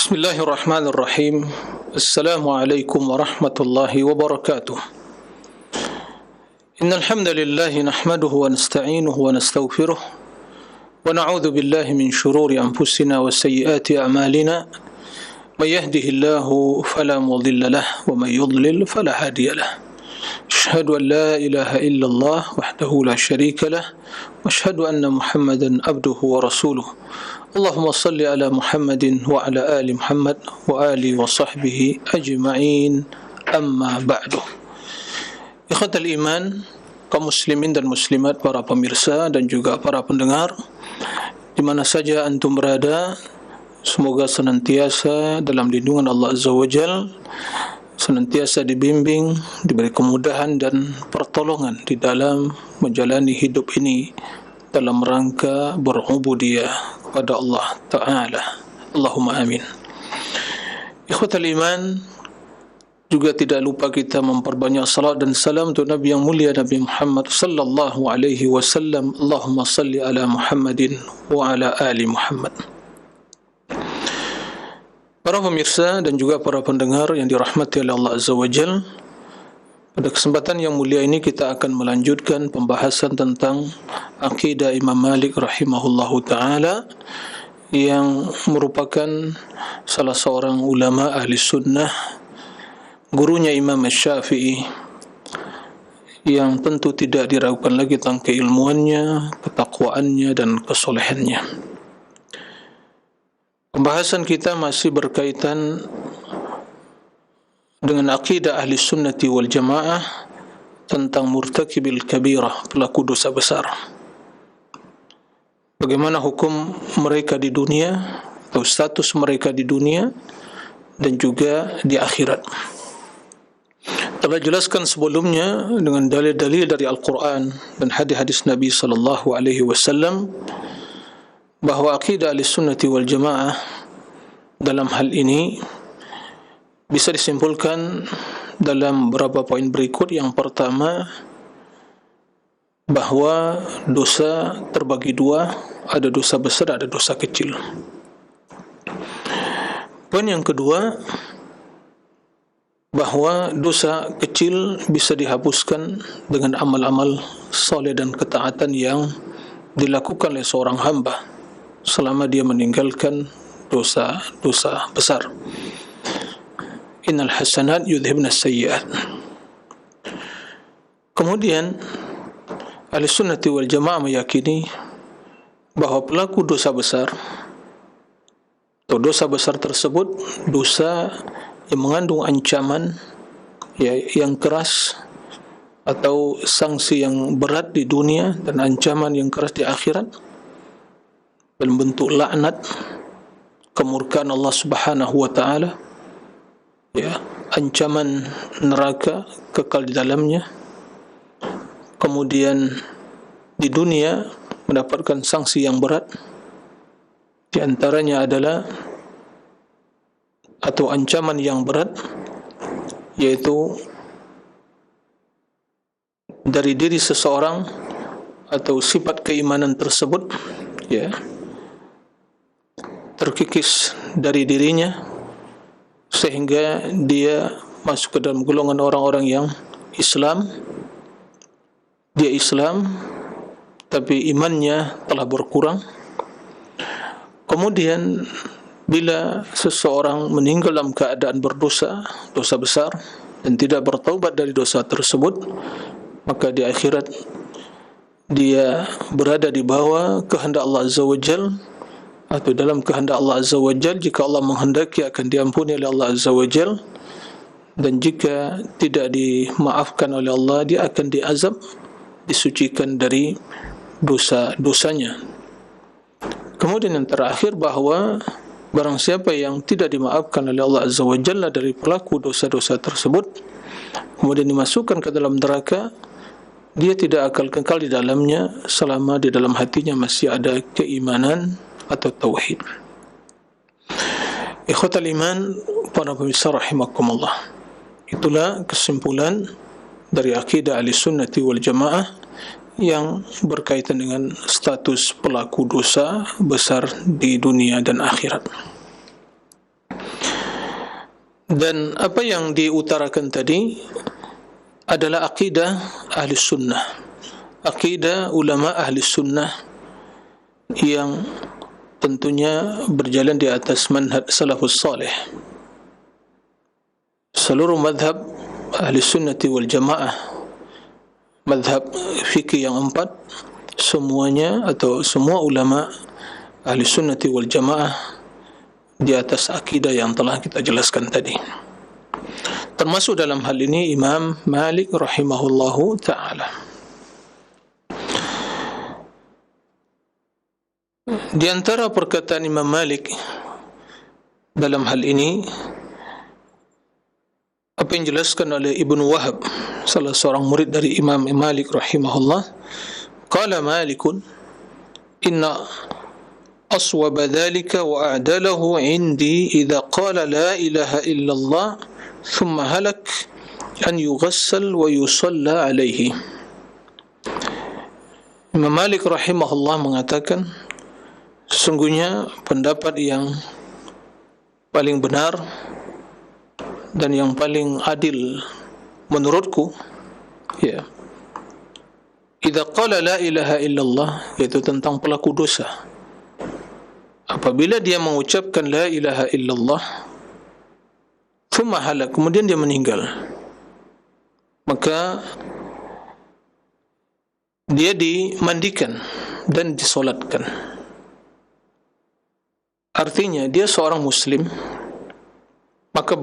Bismillahirrahmanirrahim. Assalamualaikum warahmatullahi wabarakatuh. Innal hamdalillah nahmaduhu wa nasta'inuhu wa nastaghfiruh wa na'udzu billahi min shururi anfusina wa sayyiati a'malina. May yahdihillahu fala mudilla lahu wa may yudlil fala hadiya lahu. Asyhadu an la ilaha illallah wahdahu la syarika lahu wa asyhadu anna Muhammadan abduhu wa rasuluh. Allahumma salli ala Muhammadin wa ala ali Muhammad wa ali wa sahbihi ajma'in, amma ba'du. Ikhwatal iman, kaum muslimin dan muslimat, para pemirsa dan juga para pendengar di mana saja antum berada, semoga senantiasa dalam lindungan Allah Azza wa Jalla, senantiasa dibimbing, diberi kemudahan dan pertolongan di dalam menjalani hidup ini dalam rangka berubudiyah kepada Allah Ta'ala. Allahumma amin. Ikhwatal iman, juga tidak lupa kita memperbanyak salat dan salam untuk Nabi yang mulia, Nabi Muhammad sallallahu alaihi wasallam. Allahumma salli ala Muhammadin wa ala ali Muhammad. Para pemirsa dan juga para pendengar yang dirahmati oleh Allah Azza wa Jalla, pada kesempatan yang mulia ini kita akan melanjutkan pembahasan tentang akidah Imam Malik rahimahullahu ta'ala, yang merupakan salah seorang ulama ahli sunnah, gurunya Imam Syafi'i, yang tentu tidak diragukan lagi tentang keilmuannya, ketakwaannya dan kesolehannya. Pembahasan kita masih berkaitan dengan akidah ahli sunnati wal jamaah tentang murtakibil kabirah, pelaku dosa besar. Bagaimana hukum mereka di dunia atau status mereka di dunia dan juga di akhirat. Telah jelaskan sebelumnya dengan dalil-dalil dari Al-Quran dan hadis-hadis Nabi sallallahu alaihi wasallam bahawa akidah ahli sunnati wal jamaah dalam hal ini bisa disimpulkan dalam beberapa poin berikut. Yang pertama, bahawa dosa terbagi dua, ada dosa besar, ada dosa kecil. Poin yang kedua, bahawa dosa kecil bisa dihapuskan dengan amal-amal soleh dan ketaatan yang dilakukan oleh seorang hamba selama dia meninggalkan dosa-dosa besar. Innal hasanat yudhibna sayyi'at. Kemudian ahli sunnati wal jamaah meyakini bahawa pelaku dosa besar atau dosa besar tersebut dosa yang mengandung ancaman yang keras atau sanksi yang berat di dunia dan ancaman yang keras di akhirat, dalam bentuk laknat, kemurkaan Allah Subhanahu wa taala, ancaman neraka kekal di dalamnya. Kemudian di dunia mendapatkan sanksi yang berat, di antaranya adalah atau ancaman yang berat, yaitu dari diri seseorang atau sifat keimanan tersebut terkikis dari dirinya sehingga dia masuk ke dalam golongan orang-orang yang Islam. Dia Islam tapi imannya telah berkurang. Kemudian bila seseorang meninggal dalam keadaan berdosa, dosa besar, dan tidak bertaubat dari dosa tersebut, maka di akhirat dia berada di bawah kehendak Allah Azza wa Jalla, atau dalam kehendak Allah Azza wa Jalla. Jika Allah menghendaki akan diampuni oleh Allah Azza wa Jalla, dan jika tidak dimaafkan oleh Allah, dia akan diazab, disucikan dari dosa-dosanya. Kemudian yang terakhir, bahawa barang siapa yang tidak dimaafkan oleh Allah Azza wa Jalla dari pelaku dosa-dosa tersebut, kemudian dimasukkan ke dalam neraka, dia tidak akan kekal di dalamnya selama di dalam hatinya masih ada keimanan atau tauhid. Ikhwatal iman, para pemirsa rahimakumullah, itulah kesimpulan dari akidah ahli sunnati wal jamaah yang berkaitan dengan status pelaku dosa besar di dunia dan akhirat. Dan apa yang diutarakan tadi adalah akidah ahli sunnah, akidah ulama ahli sunnah yang tentunya berjalan di atas manhaj salafus salih. Seluruh madhab ahli sunnati wal jamaah, madhab fikih yang 4, semuanya atau semua ulama ahli sunnati wal jamaah di atas akidah yang telah kita jelaskan tadi. Termasuk dalam hal ini Imam Malik rahimahullahu ta'ala. Di antara perkataan Imam Malik dalam hal ini, apa yang dijelaskan oleh Ibnu Wahab, salah seorang murid dari Imam Malik rahimahullah, qala Malikun inna أصوب ذلك وأعدله عندي إذا قال لا إله إلا الله ثم هلك أن يغسل ويصلى عليه. Imam Malik rahimahullah mengatakan, sesungguhnya pendapat yang paling benar dan yang paling adil menurutku, ya, idza qala la ilaha illallah, yaitu tentang pelaku dosa. Apabila dia mengucapkan la ilaha illallah, thumma halak, kemudian dia meninggal, maka dia dimandikan dan disolatkan. Artinya dia seorang muslim, maka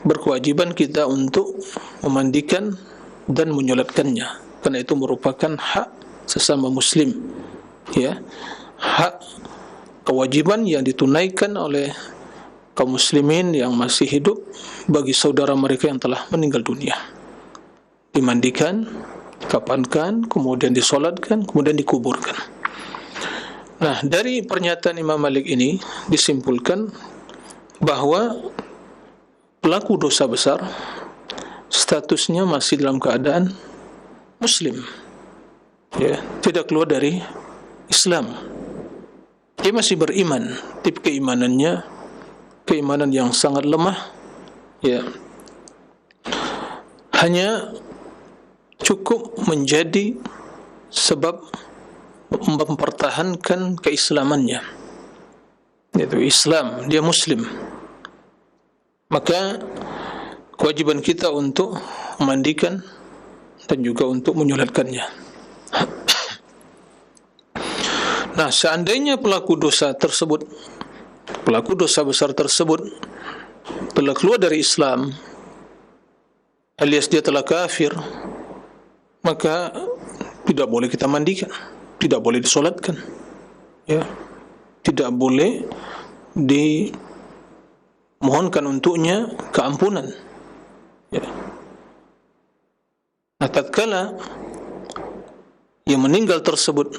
berkewajiban kita untuk memandikan dan menyolatkannya, karena itu merupakan hak sesama muslim, ya, hak kewajiban yang ditunaikan oleh kaum muslimin yang masih hidup bagi saudara mereka yang telah meninggal dunia. Dimandikan, kapankan, kemudian disolatkan, kemudian dikuburkan. Nah, dari pernyataan Imam Malik ini disimpulkan bahwa pelaku dosa besar statusnya masih dalam keadaan muslim, ya, tidak keluar dari Islam. Dia masih beriman, tip keimanannya keimanan yang sangat lemah, ya, hanya cukup menjadi sebab mempertahankan keislamannya, yaitu Islam, dia muslim. Maka kewajiban kita untuk memandikan dan juga untuk menyolatkannya. Nah, seandainya pelaku dosa tersebut, pelaku dosa besar tersebut telah keluar dari Islam, alias dia telah kafir, maka tidak boleh kita mandikan, tidak boleh disolatkan, ya, tidak boleh dimohonkan untuknya keampunan, ya. Nah, tatkala yang meninggal tersebut,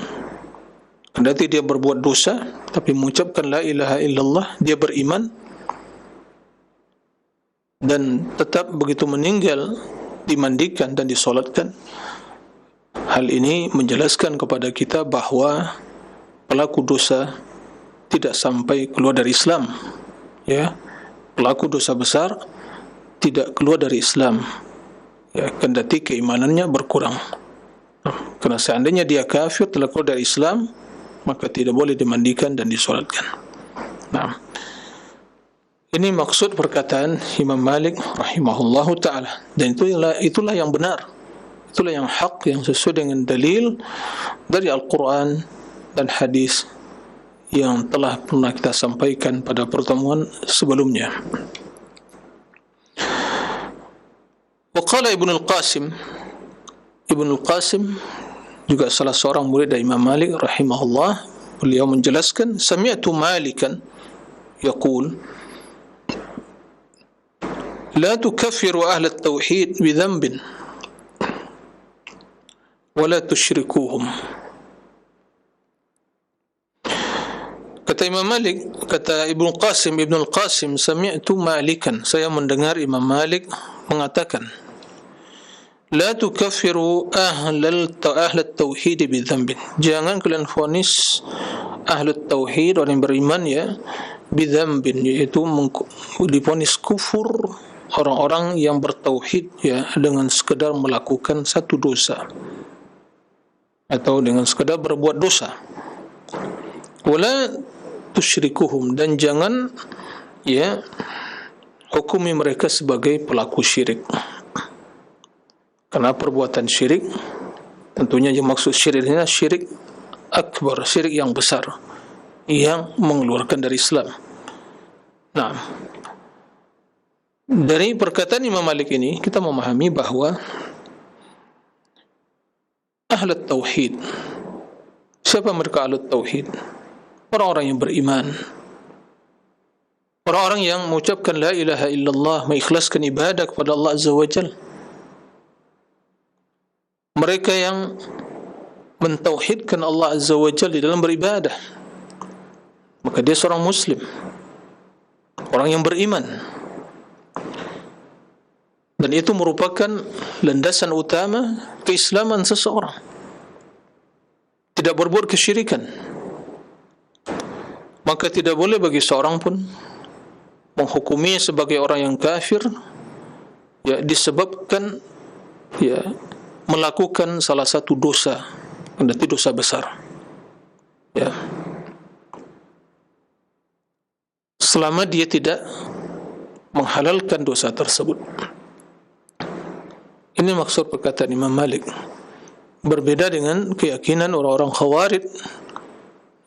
kendati dia berbuat dosa, tapi mengucapkan la ilaha illallah, dia beriman, dan tetap begitu meninggal dimandikan dan disolatkan. Hal ini menjelaskan kepada kita bahwa pelaku dosa tidak sampai keluar dari Islam, ya, pelaku dosa besar tidak keluar dari Islam, ya, kendati keimanannya berkurang. Karena seandainya dia kafir, telah keluar dari Islam, maka tidak boleh dimandikan dan disolatkan. Nah, ini maksud perkataan Imam Malik rahimahullahu ta'ala, dan itulah yang benar, itulah yang hak, yang sesuai dengan dalil dari Al-Quran dan hadis yang telah pernah kita sampaikan pada pertemuan sebelumnya. Waqala Ibnu Al-Qasim, Ibnu Al-Qasim juga salah seorang murid dari Imam Malik rahimahullah, beliau menjelaskan, sami'tu Malikan yaqul la tukaffiru ahla at-tauhid bi dhanbin wa la tusyrikuhum. Kata Imam Malik, kata Ibnu Al-Qasim, sami'tu Malikan, saya mendengar Imam Malik mengatakan, la tukaffiru ahlat tauhid bi dhanbin, jangan kalian vonis ahlut tauhid, orang yang beriman, ya, bidzambin, yaitu divonis kufur orang-orang yang bertauhid ya dengan sekadar melakukan satu dosa atau dengan sekadar berbuat dosa. Wala tusyrikuhum, dan jangan ya hukumi mereka sebagai pelaku syirik. Karena perbuatan syirik tentunya yang maksud syiriknya syirik akbar, syirik yang besar yang mengeluarkan dari Islam. Nah, dari perkataan Imam Malik ini kita memahami bahwa ahlut tauhid, siapa mereka ahlut tauhid? Orang-orang yang beriman, orang-orang yang mengucapkan la ilaha illallah, mengikhlaskan ibadah kepada Allah Azza wa Jalla. Mereka yang mentauhidkan Allah Azza wa Jalla di dalam beribadah, maka dia seorang muslim, orang yang beriman. Dan itu merupakan landasan utama keislaman seseorang. Tidak berbuat kesyirikan. Maka tidak boleh bagi seorang pun menghukumi sebagai orang yang kafir ya disebabkan ya melakukan salah satu dosa, kendati dosa besar. Ya. Selama dia tidak menghalalkan dosa tersebut. Ini maksud perkataan Imam Malik. Berbeda dengan keyakinan orang-orang Khawarij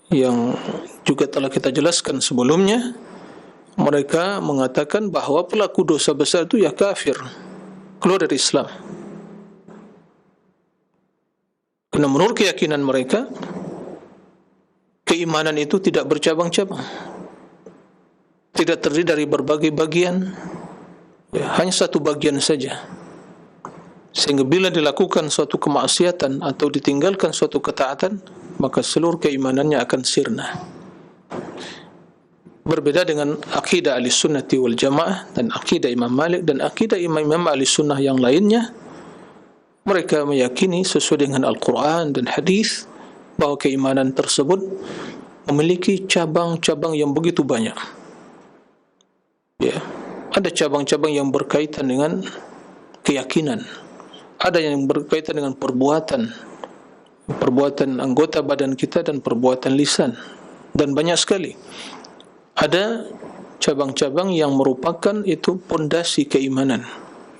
yang juga telah kita jelaskan sebelumnya. Mereka mengatakan bahawa pelaku dosa besar itu ya kafir, keluar dari Islam. Karena menurut keyakinan mereka, keimanan itu tidak bercabang-cabang, tidak terdiri dari berbagai bagian, ya, hanya satu bagian saja. Sehingga bila dilakukan suatu kemaksiatan atau ditinggalkan suatu ketaatan, maka seluruh keimanannya akan sirna. Berbeda dengan akidah ahli sunnati wal jamaah dan akidah Imam Malik dan akidah imam-imam ahli sunnah yang lainnya. Mereka meyakini sesuai dengan Al-Quran dan hadis bahawa keimanan tersebut memiliki cabang-cabang yang begitu banyak. Ya, ada cabang-cabang yang berkaitan dengan keyakinan, ada yang berkaitan dengan perbuatan anggota badan kita dan perbuatan lisan, dan banyak sekali. Ada cabang-cabang yang merupakan itu pondasi keimanan,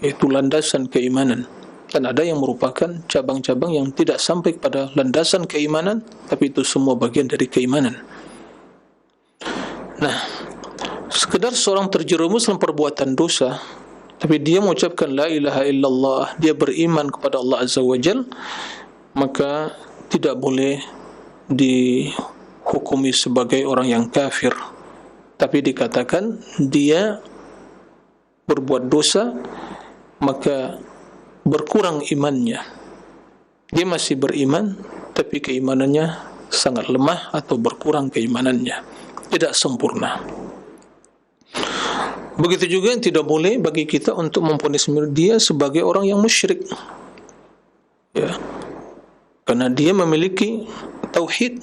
yaitu landasan keimanan. Dan ada yang merupakan cabang-cabang yang tidak sampai pada landasan keimanan, tapi itu semua bagian dari keimanan. Nah, sekedar seorang terjerumus dalam perbuatan dosa, tapi dia mengucapkan la ilaha illallah, dia beriman kepada Allah Azza wa Jal, maka tidak boleh dihukumi sebagai orang yang kafir, tapi dikatakan dia berbuat dosa, maka berkurang imannya. Dia masih beriman, tapi keimanannya sangat lemah atau berkurang keimanannya, tidak sempurna. Begitu juga yang tidak boleh bagi kita untuk memvonis dia sebagai orang yang musyrik, ya, karena dia memiliki tauhid,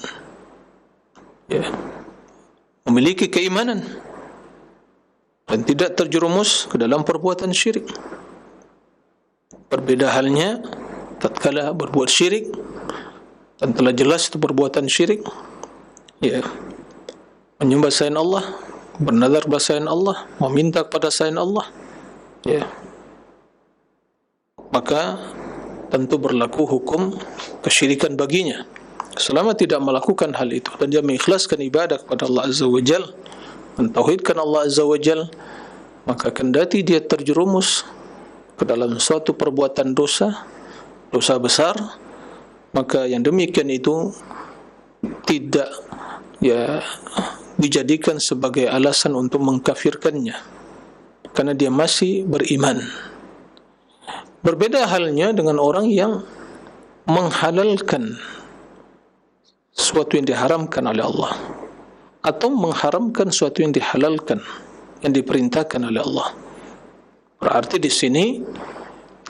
ya, memiliki keimanan dan tidak terjerumus ke dalam perbuatan syirik. Berbeda halnya tatkala berbuat syirik dan telah jelas itu perbuatan syirik, ya, menyembah selain Allah, bernazar kepada selain Allah, meminta kepada selain Allah, ya, maka tentu berlaku hukum kesyirikan baginya. Selama tidak melakukan hal itu dan dia mengikhlaskan ibadah kepada Allah Azza wa Jal, mentauhidkan Allah Azza wa Jal, maka kendati dia terjerumus ke dalam suatu perbuatan dosa besar, maka yang demikian itu tidak ya dijadikan sebagai alasan untuk mengkafirkannya, karena dia masih beriman. Berbeda halnya dengan orang yang menghalalkan sesuatu yang diharamkan oleh Allah, atau mengharamkan sesuatu yang dihalalkan, yang diperintahkan oleh Allah. Berarti di sini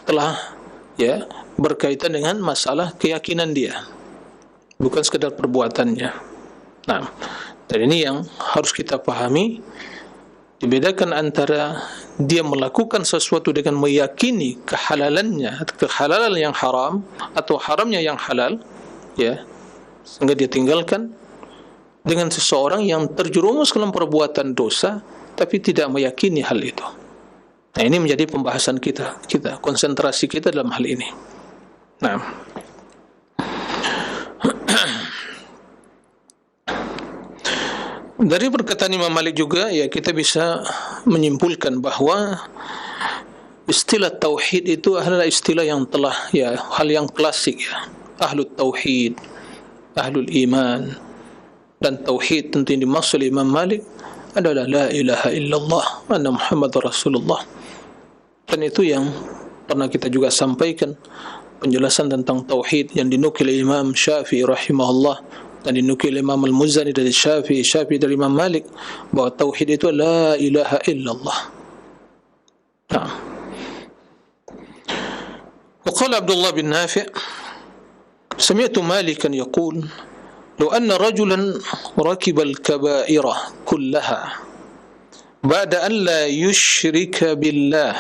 telah ya berkaitan dengan masalah keyakinan dia, bukan sekadar perbuatannya. Nah, Dan ini yang harus kita pahami, dibedakan antara dia melakukan sesuatu dengan meyakini kehalalannya, kehalalan yang haram atau haramnya yang halal, ya, sehingga dia tinggalkan, dengan seseorang yang terjerumus dalam perbuatan dosa tapi tidak meyakini hal itu. Nah, ini menjadi pembahasan kita, konsentrasi kita dalam hal ini. Nah, dari perkataan Imam Malik juga, ya, kita bisa menyimpulkan bahwa istilah tauhid itu adalah istilah yang telah, ya, hal yang klasik, ya. Ahlul tauhid, ahlul iman, dan tauhid tentu yang dimaksud Imam Malik adalah la ilaha illallah anna Muhammadar Rasulullah. Dan itu yang pernah kita juga sampaikan, penjelasan tentang tauhid yang dinukil Imam Syafi'i rahimahullah dan dinukil Imam Al-Muzani dari Syafi'i dari Imam Malik, bahwa tauhid itu la ilaha illallah. Nah, وقال عبد الله بن نافع سمعت مالكا يقول لو أن رجلا ركب الكبائر كلها بعد أن لا يشرك بالله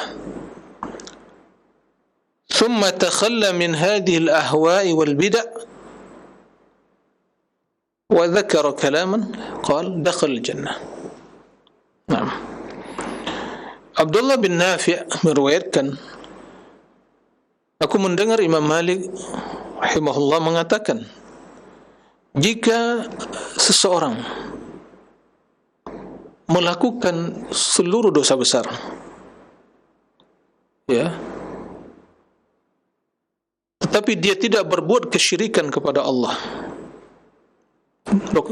ثم تخلى من هذه الأهواء والبدع وذكر كلاما قال دخل الجنة. نعم. عبد الله بن نافع meriwayatkan, aku mendengar Imam Malik rahimahullah mengatakan, jika seseorang melakukan seluruh dosa besar, ya, tetapi dia tidak berbuat kesyirikan kepada Allah,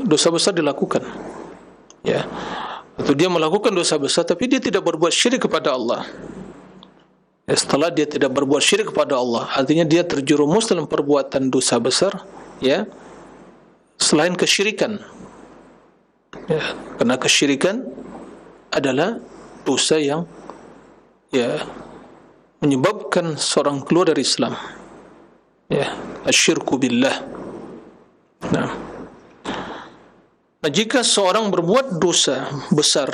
dosa besar dilakukan, ya, atau dia melakukan dosa besar tapi dia tidak berbuat syirik kepada Allah. Ya, setelah dia tidak berbuat syirik kepada Allah, artinya dia terjerumus dalam perbuatan dosa besar, ya, selain kesyirikan, ya, karena kesyirikan adalah dosa yang, ya, menyebabkan seorang keluar dari Islam, ya, asyirku billah. Nah, jika seorang berbuat dosa besar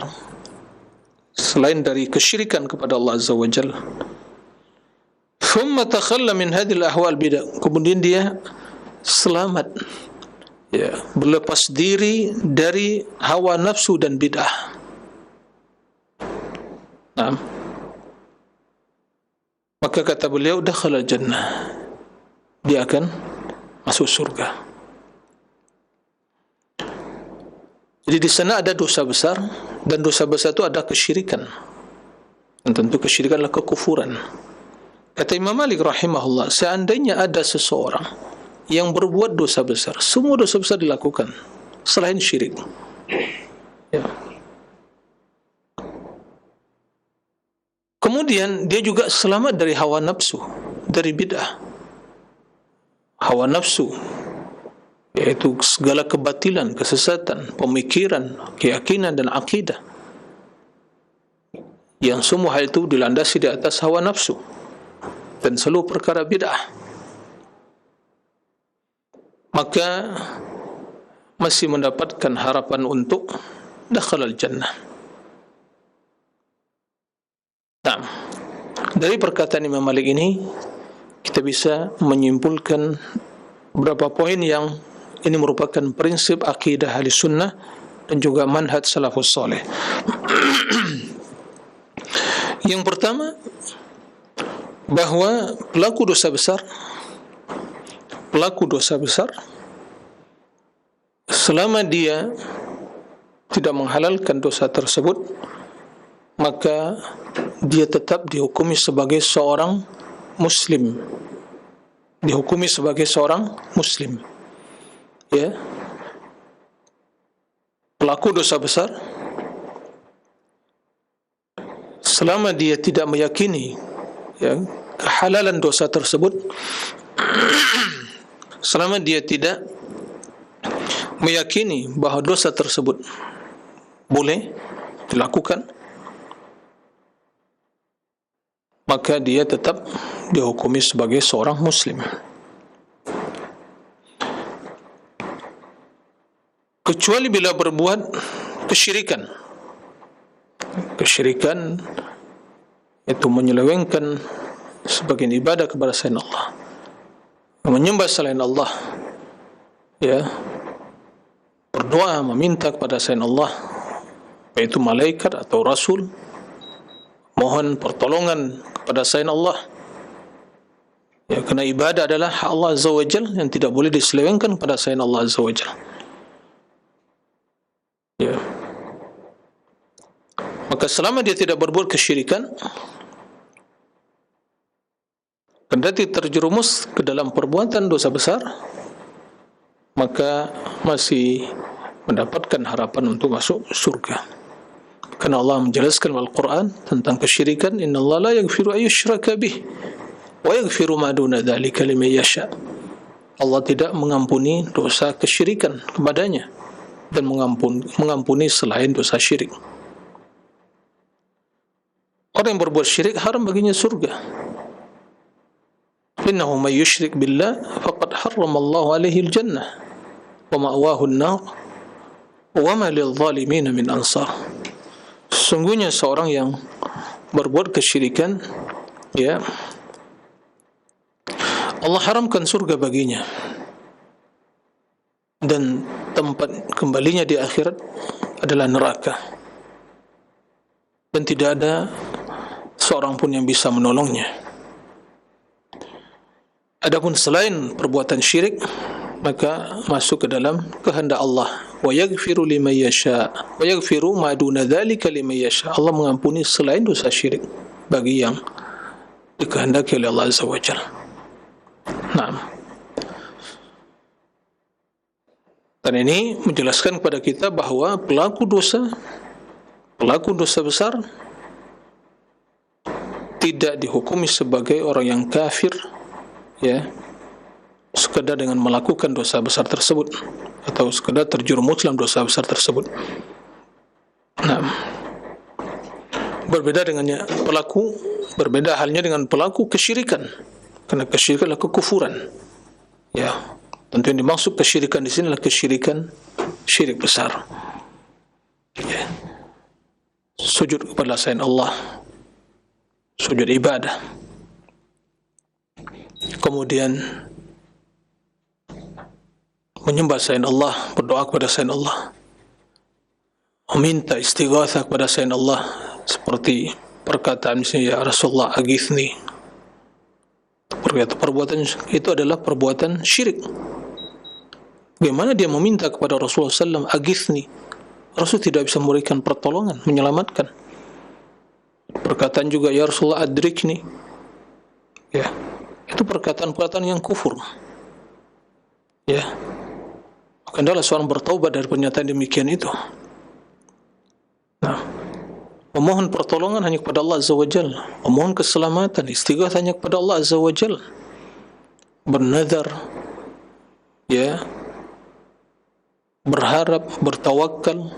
selain dari kesyirikan kepada Allah Azza wa Jalla, thumma takhalla min hadhil ahwal bidah, kemudian dia selamat, ya, berlepas diri dari hawa nafsu dan bid'ah. Nah, maka kata beliau, dakhala jannah, dia akan masuk surga. Jadi di sana ada dosa besar, dan dosa besar itu ada kesyirikan, dan tentu kesyirikan adalah kekufuran. Kata Imam Malik rahimahullah, seandainya ada seseorang yang berbuat dosa besar, semua dosa besar dilakukan selain syirik, ya, kemudian dia juga selamat dari hawa nafsu, dari bid'ah. Hawa nafsu yaitu segala kebatilan, kesesatan, pemikiran, keyakinan dan akidah, yang semua hal itu dilandasi di atas hawa nafsu dan seluruh perkara bid'ah, maka masih mendapatkan harapan untuk dakhalal jannah. Nah, dari perkataan Imam Malik ini kita bisa menyimpulkan beberapa poin yang ini merupakan prinsip akidah ahli sunnah dan juga manhaj salafus saleh. Yang pertama, bahwa pelaku dosa besar selama dia tidak menghalalkan dosa tersebut, maka dia tetap dihukumi sebagai seorang muslim, ya. Pelaku dosa besar selama dia tidak meyakini, ya, kehalalan dosa tersebut, selama dia tidak meyakini bahawa dosa tersebut boleh dilakukan, maka dia tetap dihukumi sebagai seorang muslim. kecuali bila berbuat kesyirikan. Kesyirikan itu menyelewengkan sebagian ibadah kepada selain Allah, menyembah selain Allah, ya, berdoa meminta kepada selain Allah, yaitu malaikat atau rasul, mohon pertolongan kepada selain Allah. Ya, kerana ibadah adalah hak Allah Azza wa Jalla yang tidak boleh diselewengkan kepada selain Allah Azza wa Jalla. Ya. Maka selama dia tidak berbuat kesyirikan, kendati terjerumus ke dalam perbuatan dosa besar, maka masih mendapatkan harapan untuk masuk surga. Karena Allah menjelaskan dalam Al-Quran tentang kesyirikan, innallaha la yaghfiru ayyushraka bih wa yaghfiru ma duna dzalika liman yasha. Allah tidak mengampuni dosa kesyirikan kepadanya dan mengampuni selain dosa syirik. Orang yang berbuat syirik haram baginya surga. Innahu may yushrik billah faqad harrama Allah alaihi al-jannah wa ma'wahu an-nar wa ma lil-zalimin min ansar. Sesungguhnya seorang yang berbuat kesyirikan, ya, Allah haramkan surga baginya, dan tempat kembalinya di akhirat adalah neraka, dan tidak ada seorang pun yang bisa menolongnya. Adapun selain perbuatan syirik, maka masuk ke dalam kehendak Allah. Wa yaghfiru liman yasha wa yaghfiru ma duna dzalika liman yasha. Allah mengampuni selain dosa syirik bagi yang dikehendaki oleh Allah Azza wa Jalla. Naam. Dan ini menjelaskan kepada kita bahawa pelaku dosa besar tidak dihukumi sebagai orang yang kafir, ya, sekadar dengan melakukan dosa besar tersebut atau sekadar terjerumus dalam dosa besar tersebut. Nah, berbeda halnya dengan pelaku kesyirikan, kerana kesyirikan adalah kekufuran. Ya, tentu yang dimaksud kesyirikan di sini adalah kesyirikan syirik besar. Ya. Sujud kepada selain Allah, sujud ibadah, kemudian menyembah selain Allah, berdoa kepada selain Allah, meminta istighatsah kepada selain Allah, seperti perkataan misalnya, ya Rasulullah aghithni. Perbuatan itu adalah perbuatan syirik. Bagaimana dia meminta kepada Rasulullah SAW, aghithni? Rasul tidak bisa memberikan pertolongan, menyelamatkan. Perkataan juga, ya Rasulullah adrikni. Ya, itu perkataan-perkataan yang kufur. Ya, maka adalah seorang bertaubat dari pernyataan demikian itu. Nah, memohon pertolongan hanya kepada Allah Azza wa Jalla, memohon keselamatan, istighatsah hanya kepada Allah Azza wa Jalla, bernazar, ya, berharap, bertawakal,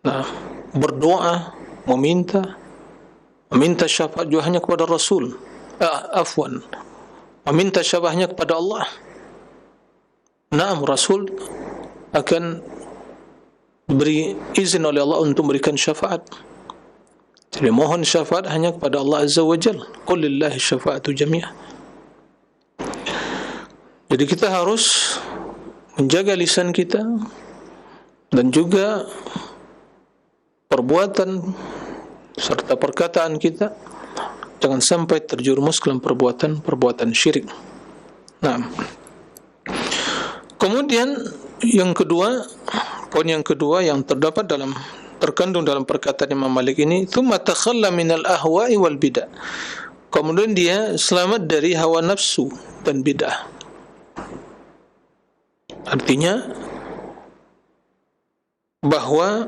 nah, berdoa, meminta syafaat juga hanya kepada Rasul, meminta syafaatnya kepada Allah. Naam, Rasul akan diberi izin oleh Allah untuk memberikan syafaat. Jadi mohon syafaat hanya kepada Allah Azza wa Jalla. Qul lillahi syafa'atu jami'ah. Jadi kita harus menjaga lisan kita dan juga perbuatan serta perkataan kita, jangan sampai terjerumus dalam perbuatan syirik. Nah, kemudian poin yang kedua yang terkandung dalam perkataan Imam Malik ini, tsumma takhalla minal ahwa'i wal bid'ah. Kemudian dia selamat dari hawa nafsu dan bid'ah. Artinya bahwa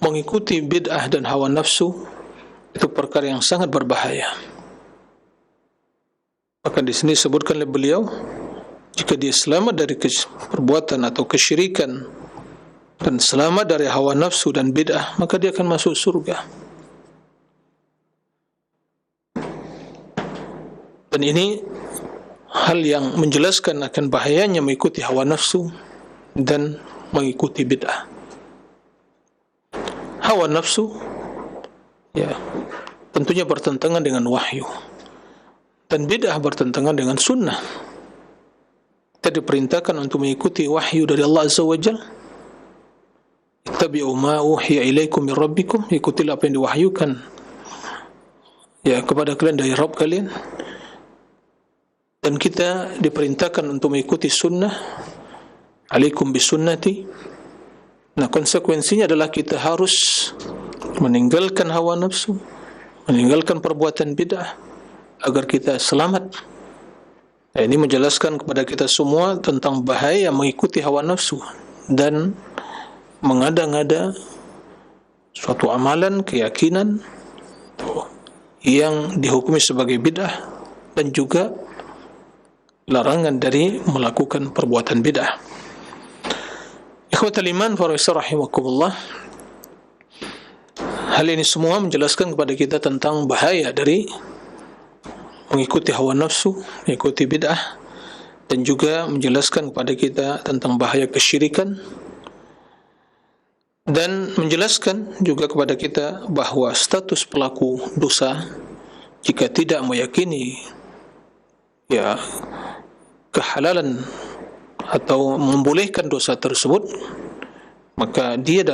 mengikuti bid'ah dan hawa nafsu itu perkara yang sangat berbahaya. Maka di sini disebutkan oleh beliau, jika dia selamat dari perbuatan atau kesyirikan dan selamat dari hawa nafsu dan bid'ah, maka dia akan masuk surga. Dan ini hal yang menjelaskan akan bahayanya mengikuti hawa nafsu dan mengikuti bid'ah. Hawa nafsu ya tentunya bertentangan dengan wahyu, dan bid'ah bertentangan dengan sunnah. Kita diperintahkan untuk mengikuti wahyu dari Allah Azza wa Jalla. Ittabi'u ma uhiya ilaikum min rabbikum, ikutilah apa yang diwahyukan ya kepada kalian dari Rabb kalian. Dan kita diperintahkan untuk mengikuti sunnah, alaikum bisunnati. Nah, konsekuensinya adalah kita harus meninggalkan hawa nafsu, meninggalkan perbuatan bid'ah agar kita selamat. Nah, ini menjelaskan kepada kita semua tentang bahaya mengikuti hawa nafsu dan mengada-ngada suatu amalan, keyakinan yang dihukumi sebagai bid'ah, dan juga larangan dari melakukan perbuatan bid'ah. Ikhwatal iman, para rahimakumullah, hal ini semua menjelaskan kepada kita tentang bahaya dari mengikuti hawa nafsu, mengikuti bid'ah, dan juga menjelaskan kepada kita tentang bahaya kesyirikan, dan menjelaskan juga kepada kita bahawa status pelaku dosa jika tidak meyakini ya kehalalan atau membolehkan dosa tersebut, maka dia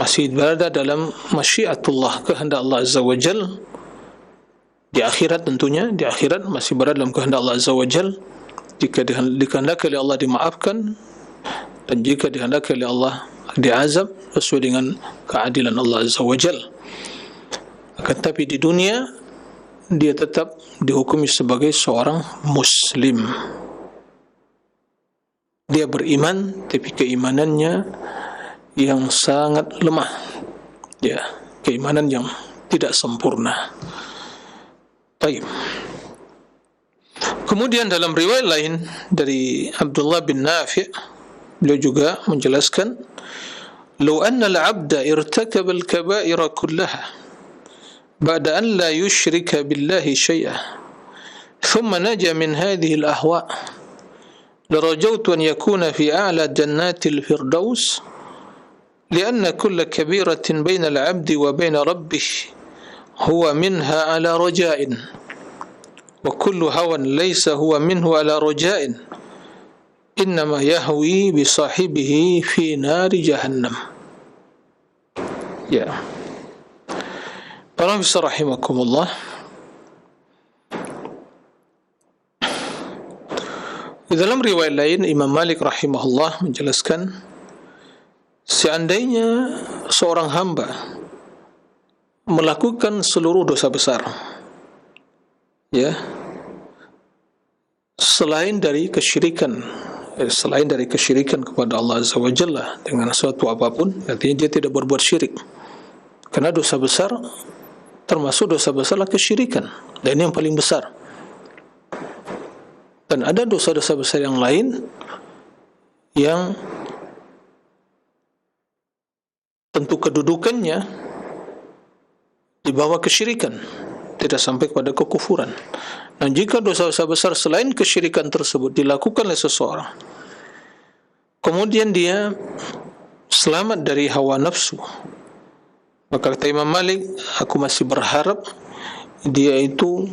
masih berada dalam masyiatullah, kehendak Allah Azza wa Jal. Di akhirat tentunya, di akhirat masih berada dalam kehendak Allah Azza wa Jal. Jika dikehendaki oleh Allah dimaafkan, dan jika dikehendaki oleh Allah diazab sesuai dengan keadilan Allah Azza wa Jal. Akan tapi di dunia dia tetap dihukumi sebagai seorang muslim. Dia beriman, tapi keimanannya yang sangat lemah, ya, keimanan yang tidak sempurna. Baik. Kemudian dalam riwayat lain dari Abdullah bin Nafi', beliau juga menjelaskan, "Law anna al-'abda irtakaba al-kaba'ira kullaha ba'da an la yushrika billahi shay'an, thumma naja min hadhihi al-ahwa', لرجوت أن يكون في أعلى جنات الفردوس لأن كل كبيرة بين العبد وبين ربه هو منها على رجاء وكل هوى ليس هو منه على رجاء إنما يهوي بصاحبه في نار جهنم." Ya, para pemirsa rahimakumullah, di dalam riwayat lain Imam Malik rahimahullah menjelaskan, seandainya seorang hamba melakukan seluruh dosa besar, ya, selain dari kesyirikan kepada Allah Azza wa Jalla dengan sesuatu apapun, artinya dia tidak berbuat syirik. Karena dosa besar, termasuk dosa besarlah kesyirikan, dan ini yang paling besar. Dan ada dosa-dosa besar yang lain yang tentu kedudukannya di bawah kesyirikan, tidak sampai kepada kekufuran. Dan jika dosa-dosa besar selain kesyirikan tersebut dilakukan oleh seseorang, kemudian dia selamat dari hawa nafsu, maka kata Imam Malik, aku masih berharap dia itu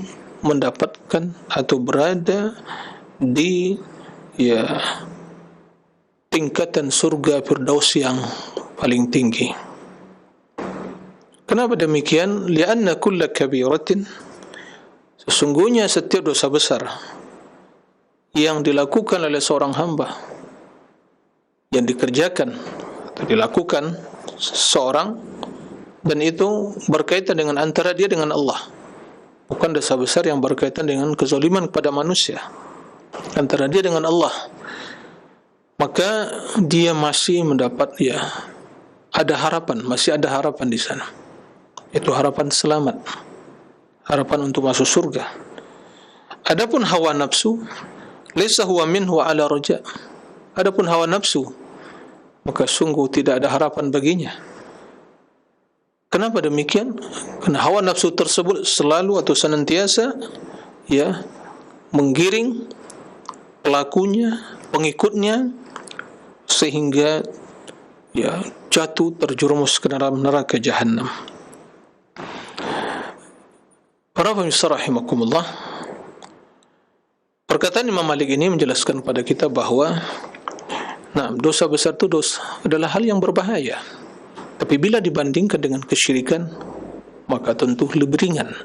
mendapatkan atau berada di tingkatan surga Firdaus yang paling tinggi. Kenapa demikian? Lianna kulla kabiratin, sesungguhnya setiap dosa besar yang dilakukan oleh seorang hamba, yang dikerjakan atau dilakukan seseorang, dan itu berkaitan dengan antara dia dengan Allah, bukan dosa besar yang berkaitan dengan kezaliman kepada manusia, antara dia dengan Allah, maka dia masih mendapat ada harapan, masih ada harapan di sana. Itu harapan selamat, harapan untuk masuk surga. Adapun hawa nafsu, laisa huwa minhu ala raja. Adapun hawa nafsu, maka sungguh tidak ada harapan baginya. Kenapa demikian? Karena hawa nafsu tersebut selalu atau senantiasa menggiring pelakunya, pengikutnya sehingga jatuh terjerumus ke dalam neraka Jahannam. Para pemirsa rahimakumullah, perkataan Imam Malik ini menjelaskan kepada kita bahawa dosa besar itu adalah hal yang berbahaya. Tapi bila dibandingkan dengan kesyirikan, maka tentu lebih ringan.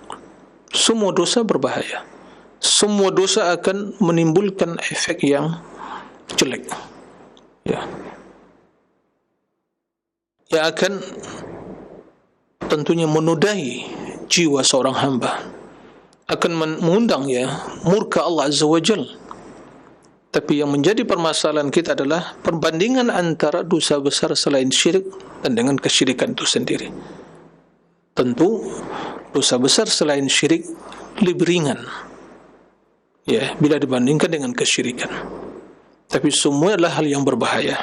Semua dosa berbahaya. Semua dosa akan menimbulkan efek yang jelek. Yang akan tentunya menodai jiwa seorang hamba, akan mengundang murka Allah Azza wa Jalla. Tapi yang menjadi permasalahan kita adalah perbandingan antara dosa besar selain syirik dan dengan kesyirikan itu sendiri. Tentu dosa besar selain syirik lebih ringan bila dibandingkan dengan kesyirikan. Tapi semua adalah hal yang berbahaya.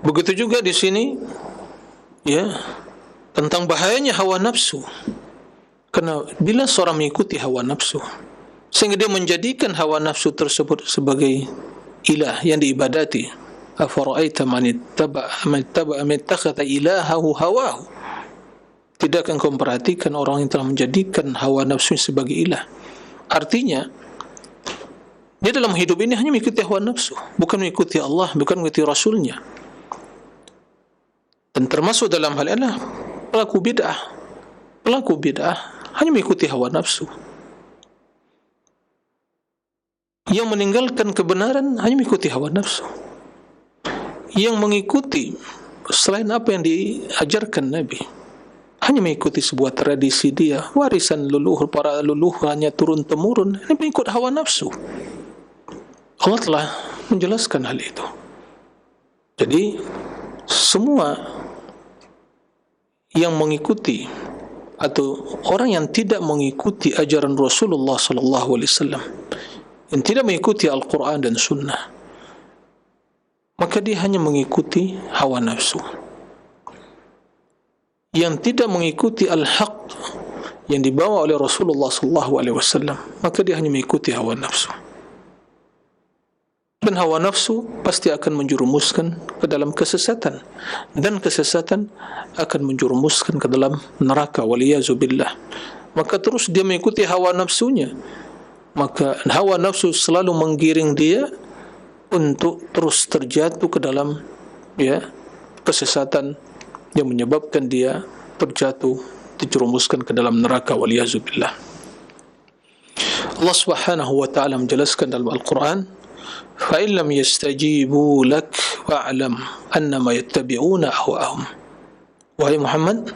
Begitu juga di sini tentang bahayanya hawa nafsu. Karena bila seorang mengikuti hawa nafsu sehingga dia menjadikan hawa nafsu tersebut sebagai ilah yang diibadati, afara'aita man ittakhadha ilahahu hawahu, tidak akan kau perhatikan orang yang telah menjadikan hawa nafsu sebagai ilah. Artinya dia dalam hidup ini hanya mengikuti hawa nafsu, bukan mengikuti Allah, bukan mengikuti Rasulnya. Dan termasuk dalam hal ini pelaku bid'ah hanya mengikuti hawa nafsu. Yang meninggalkan kebenaran hanya mengikuti hawa nafsu. Yang mengikuti selain apa yang diajarkan Nabi, hanya mengikuti sebuah tradisi dia, warisan leluhur, para leluhur hanya turun-temurun, ini mengikut hawa nafsu. Allah telah menjelaskan hal itu. Jadi semua yang mengikuti atau orang yang tidak mengikuti ajaran Rasulullah sallallahu alaihi wasallam, yang tidak mengikuti Al-Quran dan Sunnah, maka dia hanya mengikuti hawa nafsu. Yang tidak mengikuti al-haq yang dibawa oleh Rasulullah sallallahu alaihi wasallam, maka dia hanya mengikuti hawa nafsu. Dan hawa nafsu pasti akan menjerumuskan ke dalam kesesatan, dan kesesatan akan menjerumuskan ke dalam neraka, waliyazubillah. Maka terus dia mengikuti hawa nafsunya, maka hawa nafsu selalu menggiring dia untuk terus terjatuh ke dalam kesesatan yang menyebabkan dia terjatuh, dijerumuskan ke dalam neraka, waliyazubillah. Allah Subhanahu wa ta'ala menjelaskan dalam Al-Quran, فَإِنْ لَمْ يَسْتَجِيبُوا لَكْ وَاعْلَمْ أَنَّمَا يَتَّبِعُونَ أَهْوَاءَهُمْ. Wahai Muhammad,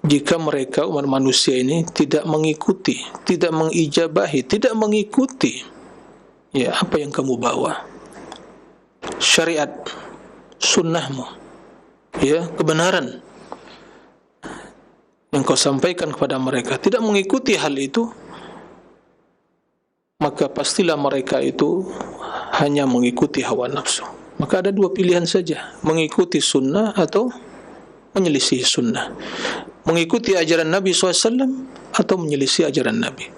jika mereka umat manusia ini tidak mengikuti, tidak mengijabahi, tidak mengikuti apa yang kamu bawa, syariat, sunnahmu, kebenaran yang kau sampaikan kepada mereka, tidak mengikuti hal itu, maka pastilah mereka itu hanya mengikuti hawa nafsu. Maka ada dua pilihan saja, mengikuti sunnah atau menyelisih sunnah, mengikuti ajaran Nabi SAW atau menyelisih ajaran Nabi.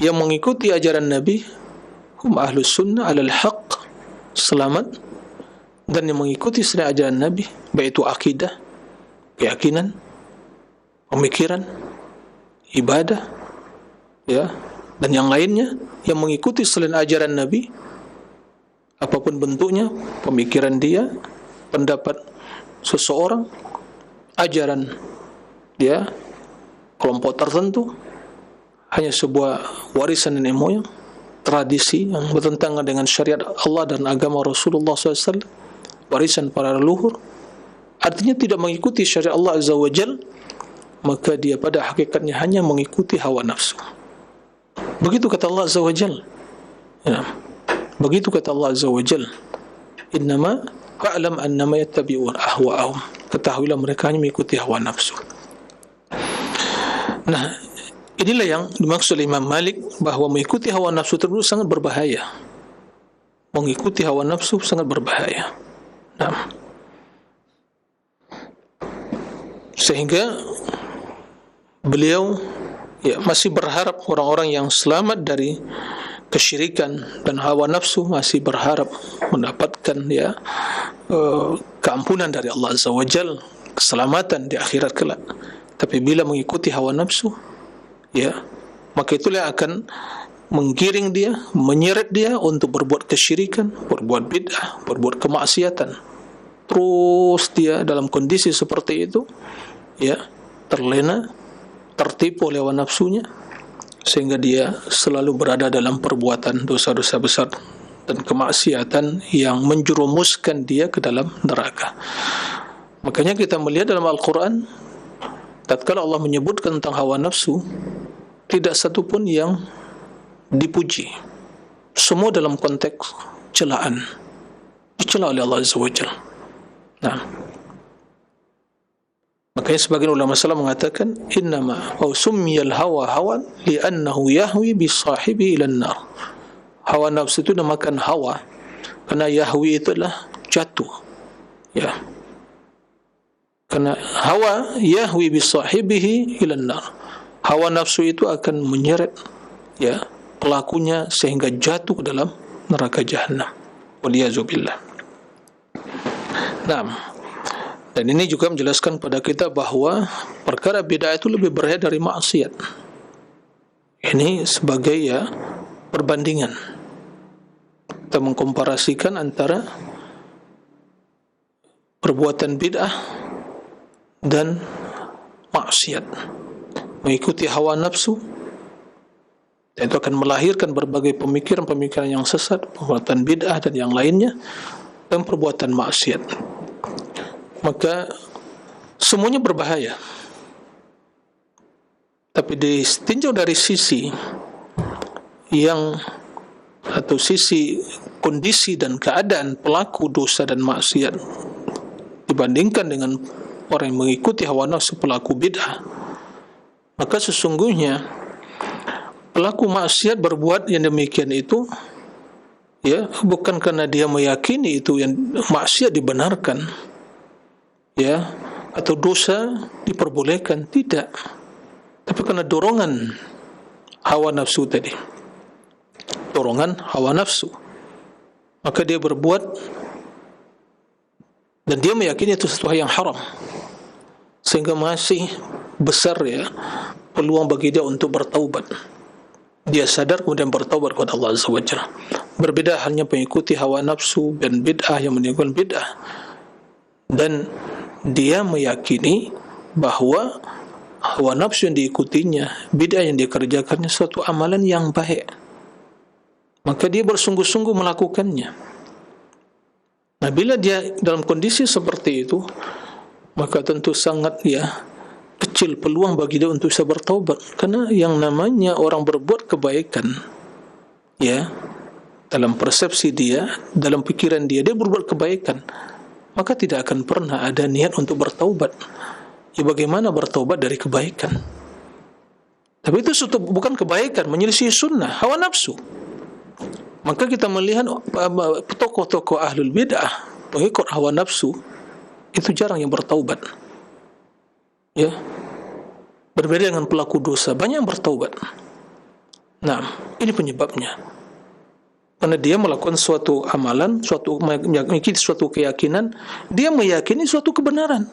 Yang mengikuti ajaran Nabi hum ahlus sunnah alal haq, selamat. Dan yang mengikuti selain ajaran Nabi, baik itu akidah, keyakinan, pemikiran, ibadah, dan yang lainnya, yang mengikuti selain ajaran Nabi, apapun bentuknya, pemikiran dia, pendapat seseorang, ajaran kelompok tertentu, hanya sebuah warisan nenek moyang, tradisi yang bertentangan dengan syariat Allah dan agama Rasulullah SAW, warisan para leluhur, artinya tidak mengikuti syariat Allah Azza wa Jal, maka dia pada hakikatnya hanya mengikuti hawa nafsu. Begitu kata Allah Azza wa Jal. Begitu kata Allah Azza wa Jal, innama fa'lam annama yattabi'un ahwa'ahum. Ketahuilah mereka hanya mengikuti hawa nafsu. Nah, inilah yang dimaksud oleh Imam Malik, bahawa mengikuti hawa nafsu tersebut sangat berbahaya. Mengikuti hawa nafsu sangat berbahaya. Sehingga beliau masih berharap orang-orang yang selamat dari kesyirikan dan hawa nafsu, masih berharap mendapatkan keampunan dari Allah Azza wa Jalla, keselamatan di akhirat kelak. Tapi bila mengikuti hawa nafsu, maka itulah akan menggiring dia, menyeret dia untuk berbuat kesyirikan, berbuat bid'ah, berbuat kemaksiatan. Terus dia dalam kondisi seperti itu, terlena, tertipu oleh hawa nafsunya, sehingga dia selalu berada dalam perbuatan dosa-dosa besar dan kemaksiatan yang menjerumuskan dia ke dalam neraka. Makanya kita melihat dalam Al-Quran, tatkala Allah menyebutkan tentang hawa nafsu, tidak satu pun yang dipuji. Semua dalam konteks celaan, dicela oleh Allah Azza wa Jalla. Makanya sebagian ulama salaf mengatakan, innama aw summiyal hawa hawan li'annahu yahwi bi sahibi ilan nar. Hawa nafsu itu dinamakan hawa karena yahwi itu adalah jatuh, karena hawa yahwi bi sahibihi ilan nar. Hawa nafsu itu akan menyeret pelakunya sehingga jatuh ke dalam neraka jahanam. Waliyazubillah. Dan ini juga menjelaskan pada kita bahwa perkara bid'ah itu lebih berat dari maksiat. Ini sebagai perbandingan. Kita mengkomparasikan antara perbuatan bid'ah dan maksiat. Mengikuti hawa nafsu, dan itu akan melahirkan berbagai pemikiran-pemikiran yang sesat, perbuatan bid'ah dan yang lainnya, dan perbuatan maksiat. Maka semuanya berbahaya. Tapi ditinjau dari sisi sisi kondisi dan keadaan pelaku dosa dan maksiat dibandingkan dengan orang yang mengikuti hawa nafsu pelaku bid'ah, maka sesungguhnya pelaku maksiat berbuat yang demikian itu bukan karena dia meyakini itu yang maksiat dibenarkan, atau dosa diperbolehkan, tidak, tapi karena dorongan hawa nafsu tadi, dorongan hawa nafsu, maka dia berbuat dan dia meyakini itu sesuatu yang haram, sehingga masih besar peluang bagi dia untuk bertaubat. Dia sadar kemudian bertaubat kepada Allah Azza wa Jalla. Berbeda halnya pengikuti hawa nafsu dan bid'ah yang menimbulkan bid'ah, dan dia meyakini bahwa hawa nafsu yang diikutinya, bid'ah yang dikerjakannya suatu amalan yang baik, maka dia bersungguh-sungguh melakukannya. Nah, bila dia dalam kondisi seperti itu, maka tentu sangat kecil peluang bagi dia untuk bisa bertaubat, karena yang namanya orang berbuat kebaikan, dalam persepsi dia, dalam pikiran dia berbuat kebaikan, maka tidak akan pernah ada niat untuk bertaubat. Bagaimana bertaubat dari kebaikan? Tapi itu bukan kebaikan, menyelisih sunnah, hawa nafsu. Maka kita melihat tokoh-tokoh ahlul bid'ah, pengikut hawa nafsu, itu jarang yang bertaubat. Berbeda dengan pelaku dosa, banyak yang bertaubat. Ini penyebabnya. Karena dia melakukan suatu amalan, meyakini suatu keyakinan, dia meyakini suatu kebenaran.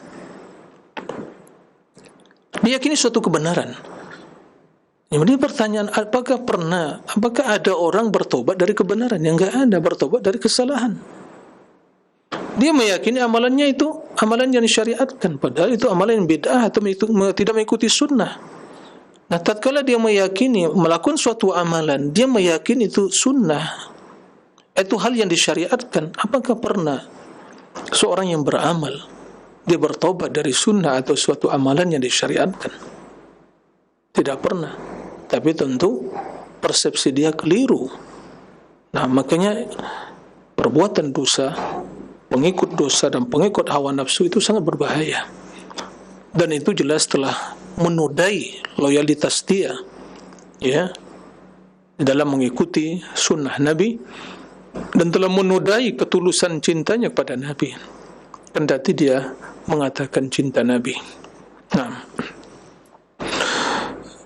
Meyakini suatu kebenaran. Jadi pertanyaan, apakah ada orang bertobat dari kebenaran? Yang enggak ada, bertobat dari kesalahan. Dia meyakini amalannya itu amalan yang disyariatkan, padahal itu amalan yang bid'ah atau tidak mengikuti sunnah. Nah, tatkala dia meyakini melakukan suatu amalan, dia meyakini itu sunnah, itu hal yang disyariatkan, apakah pernah seorang yang beramal dia bertobat dari sunnah atau suatu amalan yang disyariatkan? Tidak pernah. Tapi tentu persepsi dia keliru. Nah, makanya perbuatan dosa, pengikut dosa dan pengikut hawa nafsu itu sangat berbahaya. Dan itu jelas telah menodai loyalitas dia dalam mengikuti sunnah Nabi, dan telah menodai ketulusan cintanya kepada Nabi, kendati dia mengatakan cinta Nabi.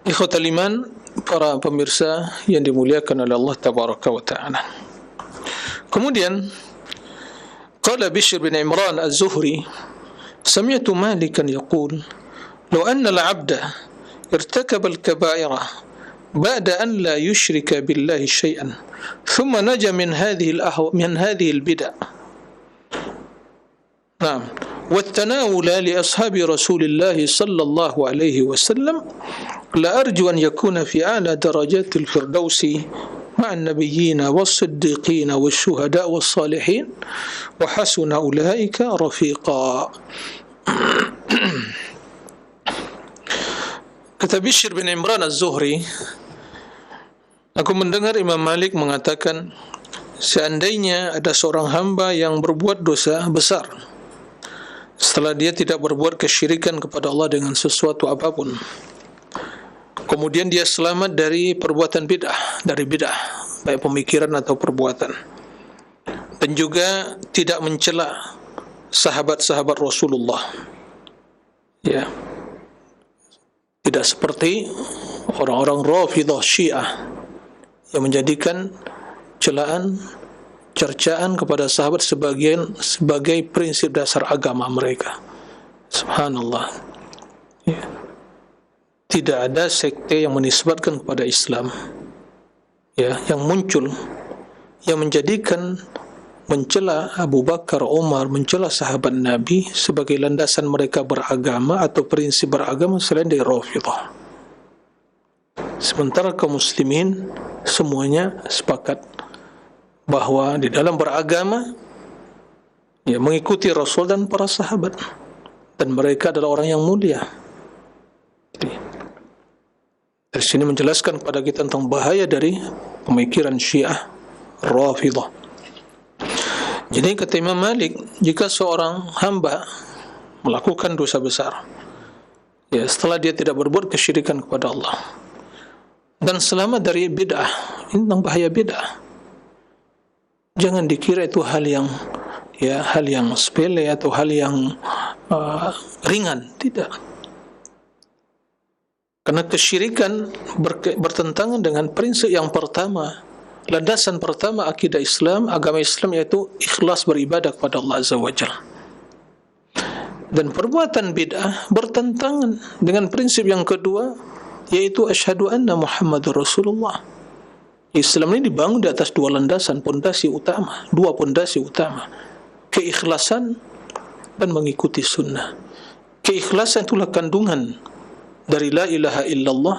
Ikhwatal iman, para pemirsa yang dimuliakan oleh Allah Tabaraka wa Ta'ala. Kemudian qala Bishr bin Imran Az-Zuhri sami'tu Malikan yaqul law anna al-'abda irtakaba al-kaba'ira ba'da an la yushrika billahi shay'an thumma naja min hadhihi al-bid'ah. Naam. والتناول لأصحاب رسول الله صلى الله عليه وسلم لأرجو أن يكون في أعلى درجات الفردوس مع النبيين والصديقين والشهداء والصالحين وحسن أولئك رفيقا. Kata Bishr bin Imran Az-Zuhri, aku mendengar Imam Malik mengatakan, seandainya ada seorang hamba yang berbuat dosa besar setelah dia tidak berbuat kesyirikan kepada Allah dengan sesuatu apapun, kemudian dia selamat dari perbuatan bid'ah, baik pemikiran atau perbuatan, dan juga tidak mencela sahabat-sahabat Rasulullah, ya, tidak seperti orang-orang Rafidhah Syiah yang menjadikan celaan, cercaan kepada sahabat sebagai prinsip dasar agama mereka. Subhanallah, ya. Tidak ada sekte yang menisbatkan kepada Islam, ya, yang muncul yang menjadikan mencela Abu Bakar, Umar, mencela sahabat Nabi sebagai landasan mereka beragama atau prinsip beragama selain dari Rafidhah. Sementara kaum muslimin semuanya sepakat bahwa di dalam beragama, ya, mengikuti Rasul dan para sahabat, dan mereka adalah orang yang mulia. Jadi, dari sini menjelaskan kepada kita tentang bahaya dari pemikiran Syiah Rafidhah. Jadi kata Imam Malik, jika seorang hamba melakukan dosa besar, ya, setelah dia tidak berbuat kesyirikan kepada Allah dan selamat dari bid'ah, ini tentang bahaya bid'ah. Jangan dikira itu hal yang sepele atau hal yang ringan, tidak. Karena kesyirikan bertentangan dengan prinsip yang pertama, landasan pertama akidah Islam, agama Islam, yaitu ikhlas beribadah kepada Allah Azza wa Jalla. Dan perbuatan bid'ah bertentangan dengan prinsip yang kedua, yaitu asyhadu anna Muhammadur Rasulullah. Islam ini dibangun di atas dua landasan, dua pondasi utama, keikhlasan dan mengikuti sunnah. Keikhlasan itulah kandungan dari la ilaha illallah,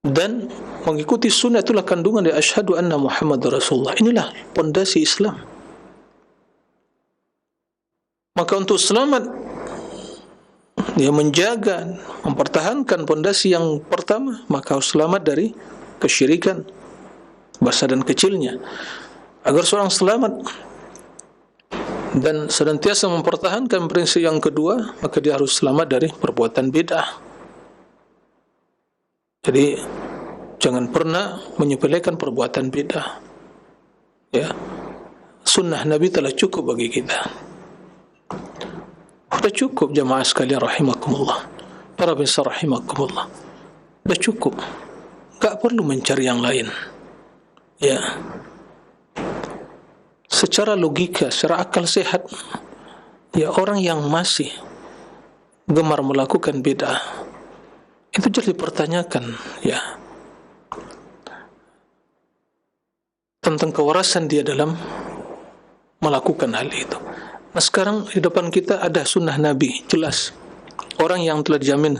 dan mengikuti sunnah itulah kandungan dari asyhadu anna Muhammadar Rasulullah. Inilah pondasi Islam. Maka untuk selamat, dia menjaga, mempertahankan pondasi yang pertama, maka harus selamat dari kesyirikan besar dan kecilnya. Agar seorang selamat dan senantiasa mempertahankan prinsip yang kedua, maka dia harus selamat dari perbuatan bid'ah. Jadi jangan pernah menyepelekan perbuatan bid'ah, ya. Sunnah Nabi telah cukup bagi kita. Sudah cukup jamaah sekalian rahimakumullah, para pemirsa rahimakumullah. Sudah cukup, tak perlu mencari yang lain, ya. Secara logika, secara akal sehat, ya, orang yang masih gemar melakukan bid'ah itu jadi dipertanyakan, ya, tentang kewarasan dia dalam melakukan hal itu. Nah, sekarang di depan kita ada sunnah Nabi, jelas. Orang yang telah dijamin,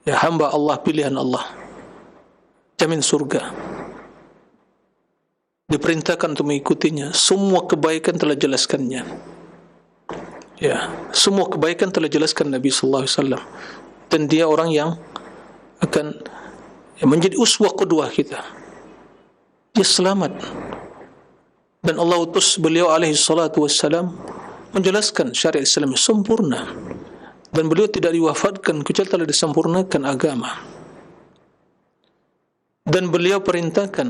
ya, hamba Allah, pilihan Allah, jamin surga, diperintahkan untuk mengikutinya. Semua kebaikan telah jelaskannya, ya, semua kebaikan telah jelaskan Nabi sallallahu alaihi wasallam, dan dia orang yang akan, ya, menjadi uswah kedua kita. Dia selamat, dan Allah utus beliau alaihi salatu wassalam menjelaskan syariat Islam sempurna, dan beliau tidak diwafatkan kecuali telah disempurnakan agama. Dan beliau perintahkan,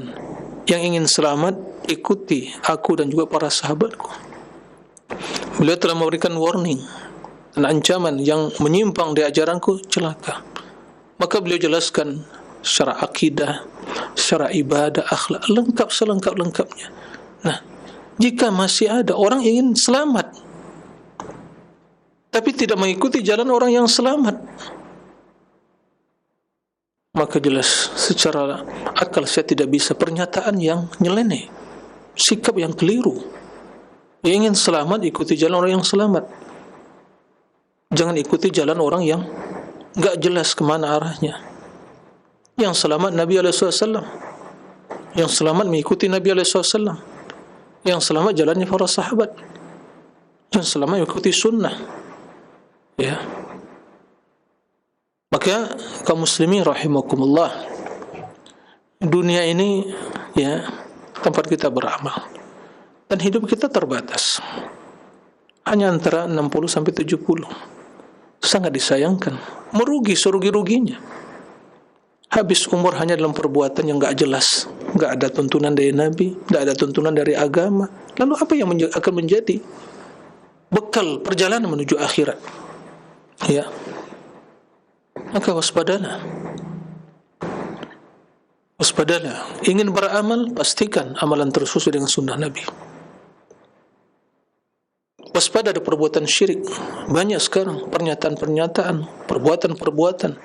yang ingin selamat ikuti aku dan juga para sahabatku. Beliau telah memberikan warning dan ancaman, yang menyimpang di ajaranku celaka. Maka beliau jelaskan secara akidah, secara ibadah, akhlak, lengkap selengkap-lengkapnya. Nah, jika masih ada orang ingin selamat tapi tidak mengikuti jalan orang yang selamat, maka jelas secara akal saya tidak bisa pernyataan yang nyeleneh, sikap yang keliru. Yang ingin selamat, ikuti jalan orang yang selamat. Jangan ikuti jalan orang yang enggak jelas kemana arahnya. Yang selamat Nabi SAW, yang selamat mengikuti Nabi SAW, yang selamat jalannya para sahabat, yang selamat mengikuti sunnah. Ya. Maka kaum muslimin rahimakumullah, dunia ini ya tempat kita beramal dan hidup kita terbatas, hanya antara 60 sampai 70. Sangat disayangkan, merugi serugi-ruginya. Habis umur hanya dalam perbuatan yang enggak jelas, enggak ada tuntunan dari Nabi, enggak ada tuntunan dari agama. Lalu apa yang akan menjadi bekal perjalanan menuju akhirat? Ya. Maka waspadalah. Waspadalah. Ingin beramal, pastikan amalan tersusun dengan sunnah Nabi. Waspada ada perbuatan syirik. Banyak sekarang pernyataan-pernyataan, perbuatan-perbuatan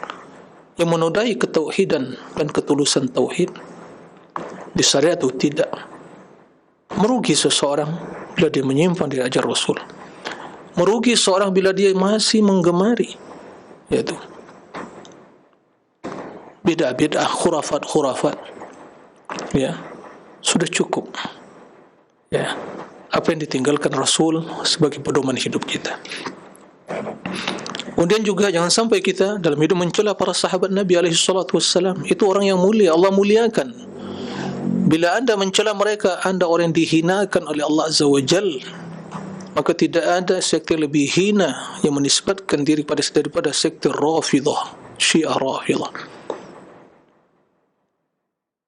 yang menodai ketauhidan dan ketulusan tauhid, disyariat atau tidak. Merugi seseorang bila dia menyimpang dari ajar Rasul. Merugi seorang bila dia masih menggemari, yaitu bid'ah-bid'ah, khurafat-khurafat. Ya, sudah cukup. Ya, apa yang ditinggalkan Rasul sebagai pedoman hidup kita. Kemudian juga jangan sampai kita dalam hidup mencela para sahabat Nabi SAW. Itu orang yang mulia, Allah muliakan. Bila anda mencela mereka, anda orang yang dihinakan oleh Allah Azza wa Jal. Maka tidak ada sekte lebih hina yang menisbatkan diri daripada sekte Rafidah, Syiah Rafidah.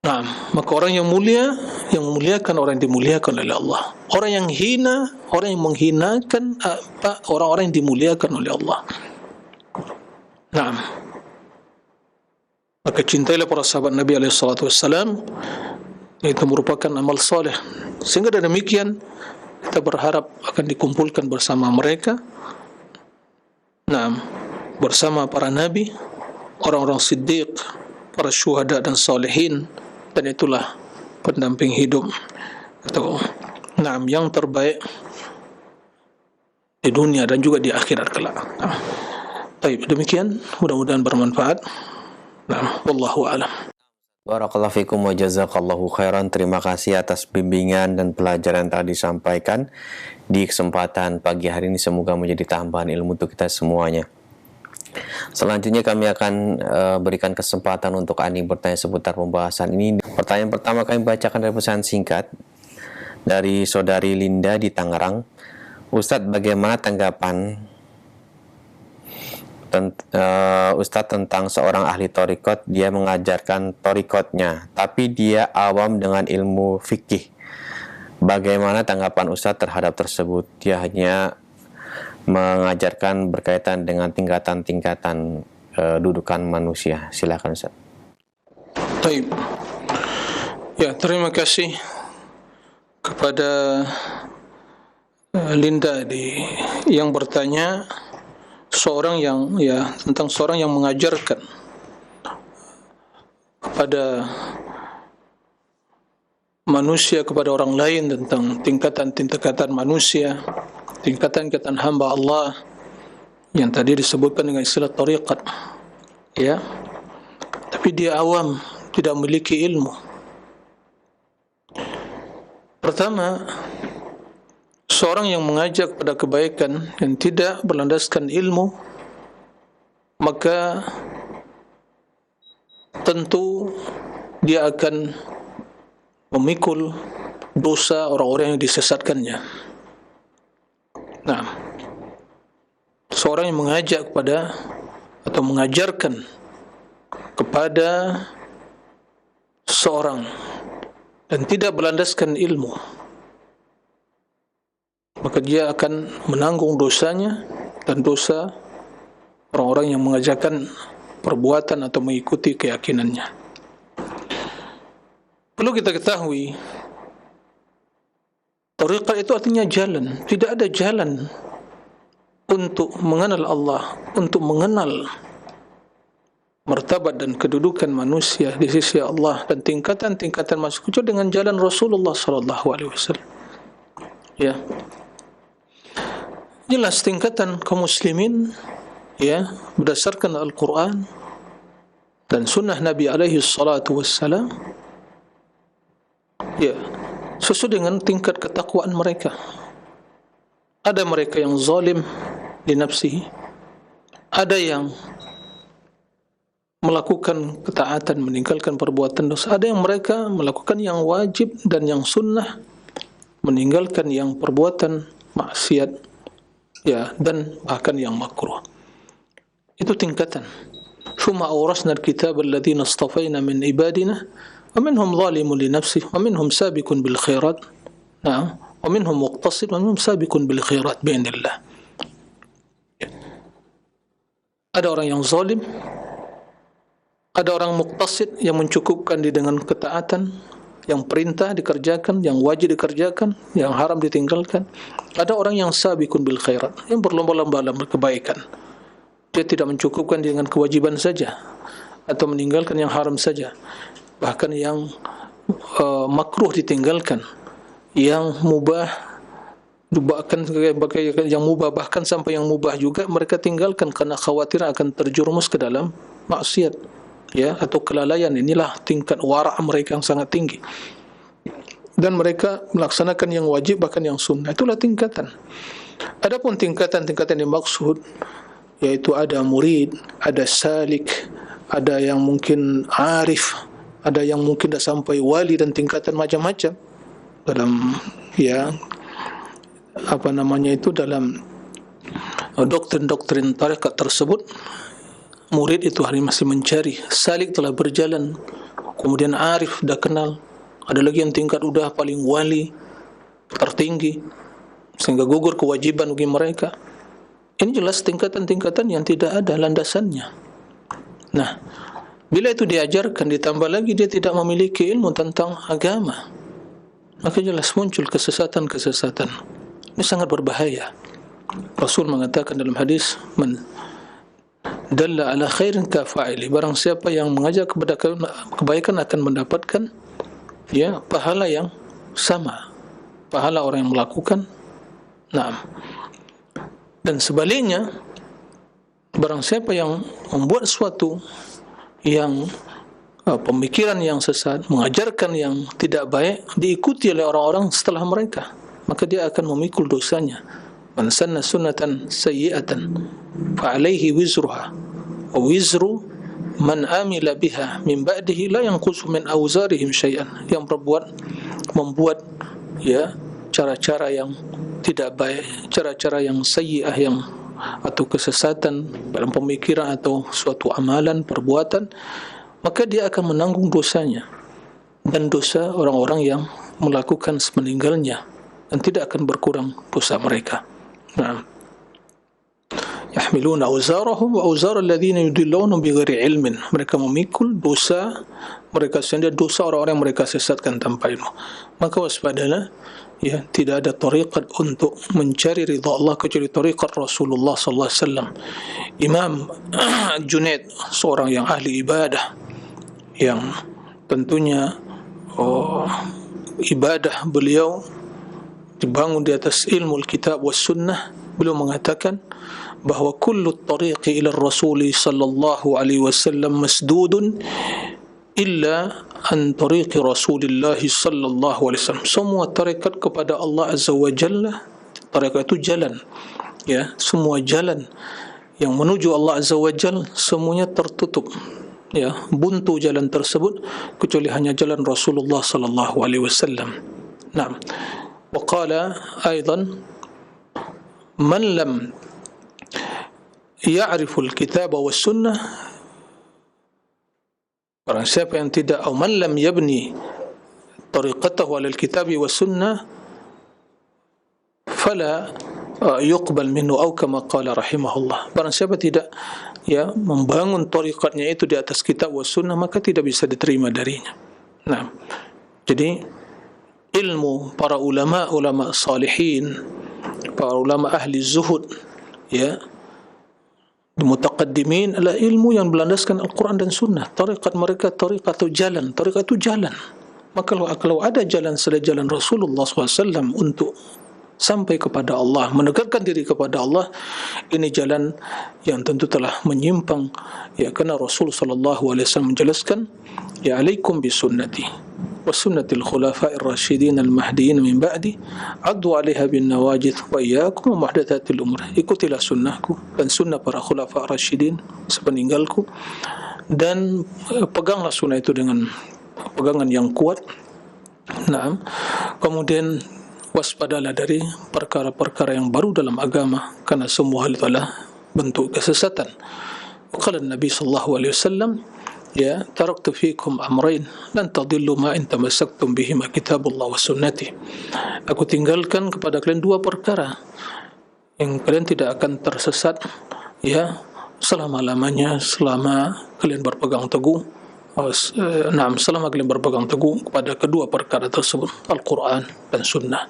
Nah, maka orang yang mulia, yang memuliakan orang yang dimuliakan oleh Allah. Orang yang hina, orang yang menghinakan orang-orang yang dimuliakan oleh Allah. Nah, maka cintailah para sahabat Nabi SAW. Itu merupakan amal soleh. Sehingga dengan demikian kita berharap akan dikumpulkan bersama mereka. Nah, bersama para nabi, orang-orang siddiq, para syuhada dan salihin. Dan itulah pendamping hidup atau yang terbaik di dunia dan juga di akhirat kelak. Baik, demikian, mudah-mudahan bermanfaat. Wallahu a'lam. Barakallahu fikum wa jazakallahu khairan. Terima kasih atas bimbingan dan pelajaran tadi disampaikan di kesempatan pagi hari ini. Semoga menjadi tambahan ilmu untuk kita semuanya. Selanjutnya kami akan berikan kesempatan untuk Ani bertanya seputar pembahasan ini. Pertanyaan pertama kami bacakan dari pesan singkat dari saudari Linda di Tangerang. Ustadz, bagaimana tanggapan Ustadz tentang seorang ahli thariqat? Dia mengajarkan thariqatnya, tapi dia awam dengan ilmu fikih. Bagaimana tanggapan Ustadz terhadap tersebut? Dia hanya mengajarkan berkaitan dengan tingkatan-tingkatan dudukan manusia. Silakan Ustaz. Baik. Ya, terima kasih kepada Linda yang bertanya tentang seorang yang mengajarkan kepada manusia, kepada orang lain tentang tingkatan-tingkatan manusia, tingkatan-tingkatan hamba Allah yang tadi disebutkan dengan istilah tariqat, ya. Tapi dia awam, tidak memiliki ilmu. Pertama, seorang yang mengajak pada kebaikan yang tidak berlandaskan ilmu, maka tentu dia akan memikul dosa orang-orang yang disesatkannya. Nah, seorang yang mengajak kepada atau mengajarkan kepada seorang dan tidak berlandaskan ilmu, maka dia akan menanggung dosanya dan dosa orang-orang yang mengajarkan perbuatan atau mengikuti keyakinannya. Perlu kita ketahui, tariqah itu artinya jalan. Tidak ada jalan untuk mengenal Allah, untuk mengenal martabat dan kedudukan manusia di sisi Allah dan tingkatan-tingkatan masuk kecuali dengan jalan Rasulullah sallallahu alaihi wasallam. Ya. Jelas tingkatan kaum muslimin ya berdasarkan Al-Qur'an dan sunnah Nabi alaihi salatu wassalam ya sesuai dengan tingkat ketakwaan mereka. Ada mereka yang zalim di nafsihi, ada yang melakukan ketaatan, meninggalkan perbuatan dosa, ada yang mereka melakukan yang wajib dan yang sunnah, meninggalkan yang perbuatan maksiat ya dan bahkan yang makruh. Itu tingkatan. Thumma awrasna al-kitaba alladhina istafayna min ibadina wa minhum zalimun li nafsihi wa minhum sabiqun bil khairat. Na'am, wa minhum muqtasid wa minhum sabiqun bil khairat bi'idznillah. Ada orang yang zalim, ada orang muqtasid yang mencukupkan diri dengan ketaatan, yang perintah dikerjakan, yang wajib dikerjakan, yang haram ditinggalkan. Ada orang yang sabiqun bil khairat, yang berlomba-lomba dalam kebaikan. Dia tidak mencukupkan dengan kewajiban saja atau meninggalkan yang haram saja, bahkan yang makruh ditinggalkan, yang mubah bahkan yang mubah, bahkan sampai yang mubah juga mereka tinggalkan karena khawatir akan terjerumus ke dalam maksiat ya atau kelalaian. Inilah tingkat wara' mereka yang sangat tinggi, dan mereka melaksanakan yang wajib bahkan yang sunnah. Itulah tingkatan. Adapun tingkatan-tingkatan yang maksud yaitu ada murid, ada salik, ada yang mungkin arif, ada yang mungkin dah sampai wali dan tingkatan macam-macam dalam ya apa namanya itu dalam doktrin-doktrin tarekat tersebut. Murid itu hari masih mencari, salik telah berjalan, kemudian arif dah kenal, ada lagi yang tingkat udah paling wali tertinggi sehingga gugur kewajiban bagi mereka. Ini jelas tingkatan-tingkatan yang tidak ada landasannya. Nah, bila itu diajarkan ditambah lagi dia tidak memiliki ilmu tentang agama, maka jelas muncul kesesatan-kesesatan. Ini sangat berbahaya. Rasul mengatakan dalam hadis, man dalla ala khairin ka fa'ili, barang siapa yang mengajak kepada kebaikan akan mendapatkan ya pahala yang sama, pahala orang yang melakukan. Naam. Dan sebaliknya, barang siapa yang membuat sesuatu yang pemikiran yang sesat, mengajarkan yang tidak baik, diikuti oleh orang-orang setelah mereka, maka dia akan memikul dosanya. Man sanna sunnatan sayyi'atan fa alaihi wizruha wa wizru man amila biha min ba'dihi la yanqusu min awzarihim syai'an. Yang membuat ya cara-cara yang tidak baik, cara-cara yang sayyi'ah, yang atau kesesatan dalam pemikiran atau suatu amalan, perbuatan, maka dia akan menanggung dosanya dan dosa orang-orang yang melakukan sepeninggalnya, dan tidak akan berkurang dosa mereka. Nah, yahmiluna awzarahum wa awzar alladhina yudilluna bighairi ilmin. Mereka memikul dosa mereka sendiri, dosa orang-orang yang mereka sesatkan tanpa ilmu. Maka waspadalah, ya, tidak ada tariqat untuk mencari ridha Allah kecuali tariqat Rasulullah sallallahu alaihi wasallam. Imam Junaid, seorang yang ahli ibadah, yang tentunya ibadah beliau dibangun di atas ilmu kitab was sunnah. Beliau mengatakan bahawa kullu tariqi ila Rasul sallallahu alaihi wasallam masdudun illa an tariqi Rasulillah sallallahu alaihi wasallam. Semua tarikat kepada Allah azza wa jalla, tarikat itu jalan, ya, semua jalan yang menuju Allah azza wa jalla semuanya tertutup, ya, buntu jalan tersebut kecuali hanya jalan Rasulullah sallallahu alaihi wasallam. Naam. Wa qala aidan man lam ya'rifu al-kitaba was sunnah, barang siapa yang tidak, atau man lam yabni tariqatahu ala al-kitabi was sunnah fala yuqbal minhu aw kama qala rahimahullah. Barang siapa tidak membangun tariqatnya itu di atas kitab wa sunnah, maka tidak bisa diterima darinya. Nah, jadi ilmu para ulama salihin, para ulama ahli zuhud, mutaqaddimin, adalah ilmu yang berlandaskan Al-Quran dan Sunnah. Tariqat mereka tariqat itu jalan. Maka kalau ada jalan selain jalan Rasulullah SAW untuk sampai kepada Allah, mendekatkan diri kepada Allah, ini jalan yang tentu telah menyimpang. Karena Rasul SAW menjelaskan, alaikum bisunnati wa sunnatil khulafa'ir rasyidin al-mahdiyyin min ba'di, addu 'alaiha bin nawajid wa iyyakum muhdatsatil umur. Ikutilah sunnahku dan sunnah para khulafa' rasyidin sepeninggalku, dan peganglah sunnah itu dengan pegangan yang kuat. Naam. Kemudian waspadalah dari perkara-perkara yang baru dalam agama, karena semua hal itu adalah bentuk kesesatan. Qala Nabi sallallahu alaihi wasallam, taraktu fikum amrayn lan tadillu ma in tamassaktum bihima kitabullah wa sunnati. Aku tinggalkan kepada kalian dua perkara yang kalian tidak akan tersesat selama-lamanya, selama kalian berpegang teguh selama kalian berpegang teguh kepada kedua perkara tersebut, Al-Quran dan Sunnah.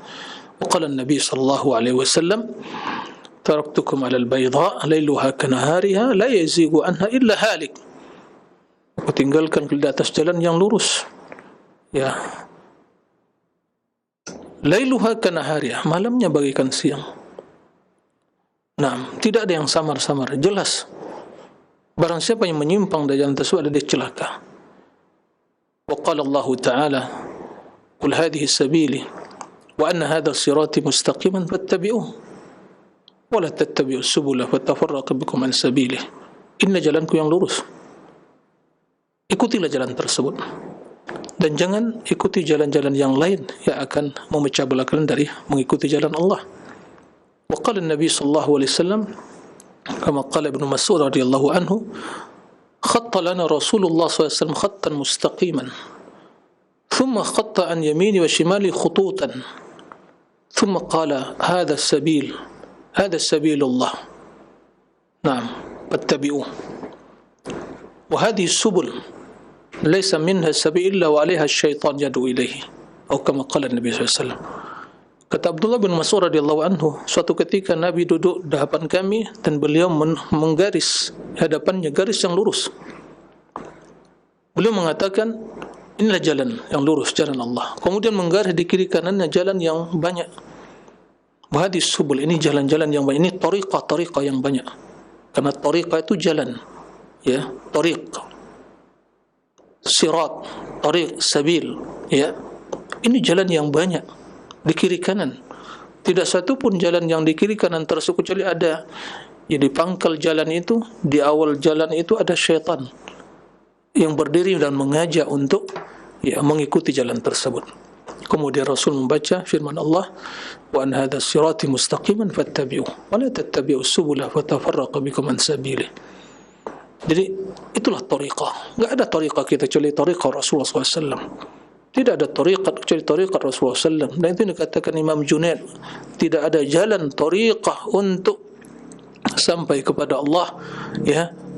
Qala Nabi sallallahu alaihi wasallam, taraktukum 'alal bayda lailuha kanahariha la yazigu anha illa halik. Aku tinggalkan di atas jalan yang lurus. Lailuha kanahariha, malamnya bagaikan siang. Tidak ada yang samar-samar, jelas. Barang siapa yang menyimpang dari jalan tersebut, ada dia celaka. Wa qala Allah Ta'ala, qul hadhihi sabili wa anna hadha sirati mustaqiman fattabi'uhu wa la tattabi'us subula fatafarraqa bikum an sabilihi. Inna jalanku yang lurus, ikutilah jalan tersebut, dan jangan ikuti jalan-jalan yang lain yang akan memecah belah kalian dari mengikuti jalan Allah. Wa qala Nabi sallallahu alaihi wasallam, kama qala Ibnu Mas'ud radhiyallahu anhu, khatta lana Rasulullah SAW khattan mustaqiman, thumma khatta an yamini wa shimali khututan, thumma qala hadha sabilullah, na'am, fattabi'uh, wa hadhihi subul laysa minha sabil illa wa 'alayha asy-syaitan yad'u ilayhi, atau kama qala Nabi SAW. Kata Abdullah bin Mas'ud radhiyallahu anhu, suatu ketika Nabi duduk di hadapan kami dan beliau menggaris hadapannya garis yang lurus. Beliau mengatakan, inilah jalan yang lurus, jalan Allah. Kemudian menggaris di kiri kanannya jalan yang banyak. Hadis subul, ini jalan-jalan yang banyak. Ini tariqah yang banyak. Karena tariqah itu jalan, tariq, sirat, tariq, sabil, ini jalan yang banyak di kiri kanan. Tidak satu pun jalan yang di kiri kanan tersebut kecuali ada di pangkal jalan itu, di awal jalan itu ada syaitan yang berdiri dan mengajak untuk mengikuti jalan tersebut. Kemudian Rasul membaca firman Allah, wa an hadha sirati mustaqiman fattabi'uhu wa la tattabi'us subula fatafarraqa bikum an sabilihi. Jadi itulah tariqah. Enggak ada tariqah kita kecuali tariqah Rasulullah SAW. Tidak ada tariqat kecuali tariqat Rasulullah SAW. Dan itu dikatakan Imam Junaid, tidak ada jalan tariqah untuk sampai kepada Allah,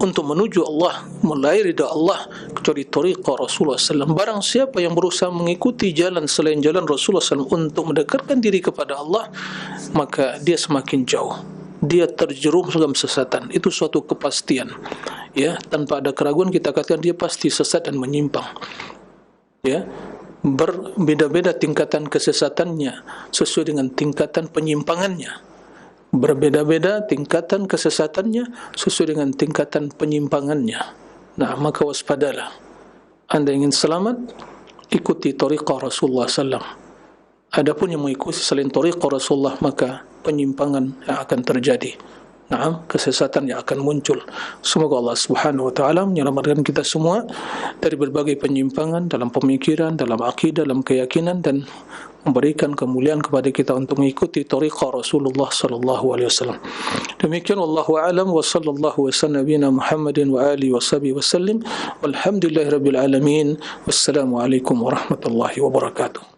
untuk menuju Allah, melairi dari Allah, kecuali tariqah Rasulullah SAW. Barang siapa yang berusaha mengikuti jalan selain jalan Rasulullah SAW untuk mendekatkan diri kepada Allah, maka dia semakin jauh, dia terjerumus dalam sesatan. Itu suatu kepastian, tanpa ada keraguan kita katakan dia pasti sesat dan menyimpang. Berbeda-beda tingkatan kesesatannya sesuai dengan tingkatan penyimpangannya. Berbeda-beda tingkatan kesesatannya sesuai dengan tingkatan penyimpangannya. Nah, maka waspadalah. Anda ingin selamat, ikuti tariqah Rasulullah SAW. Adapun yang mengikuti selain tariqah Rasulullah, maka penyimpangan yang akan terjadi. Kesesatan yang akan muncul. Semoga Allah Subhanahu wa taala menyelamatkan kita semua dari berbagai penyimpangan dalam pemikiran, dalam akidah, dalam keyakinan, dan memberikan kemuliaan kepada kita untuk mengikuti tariqah Rasulullah sallallahu alaihi wasallam. Demikian wallahu a'lam wa sallallahu wasallam nabiyana Muhammadin wa alihi washabihi wasallam. Walhamdulillahirabbil alamin. Wassalamu alaikum warahmatullahi wabarakatuh.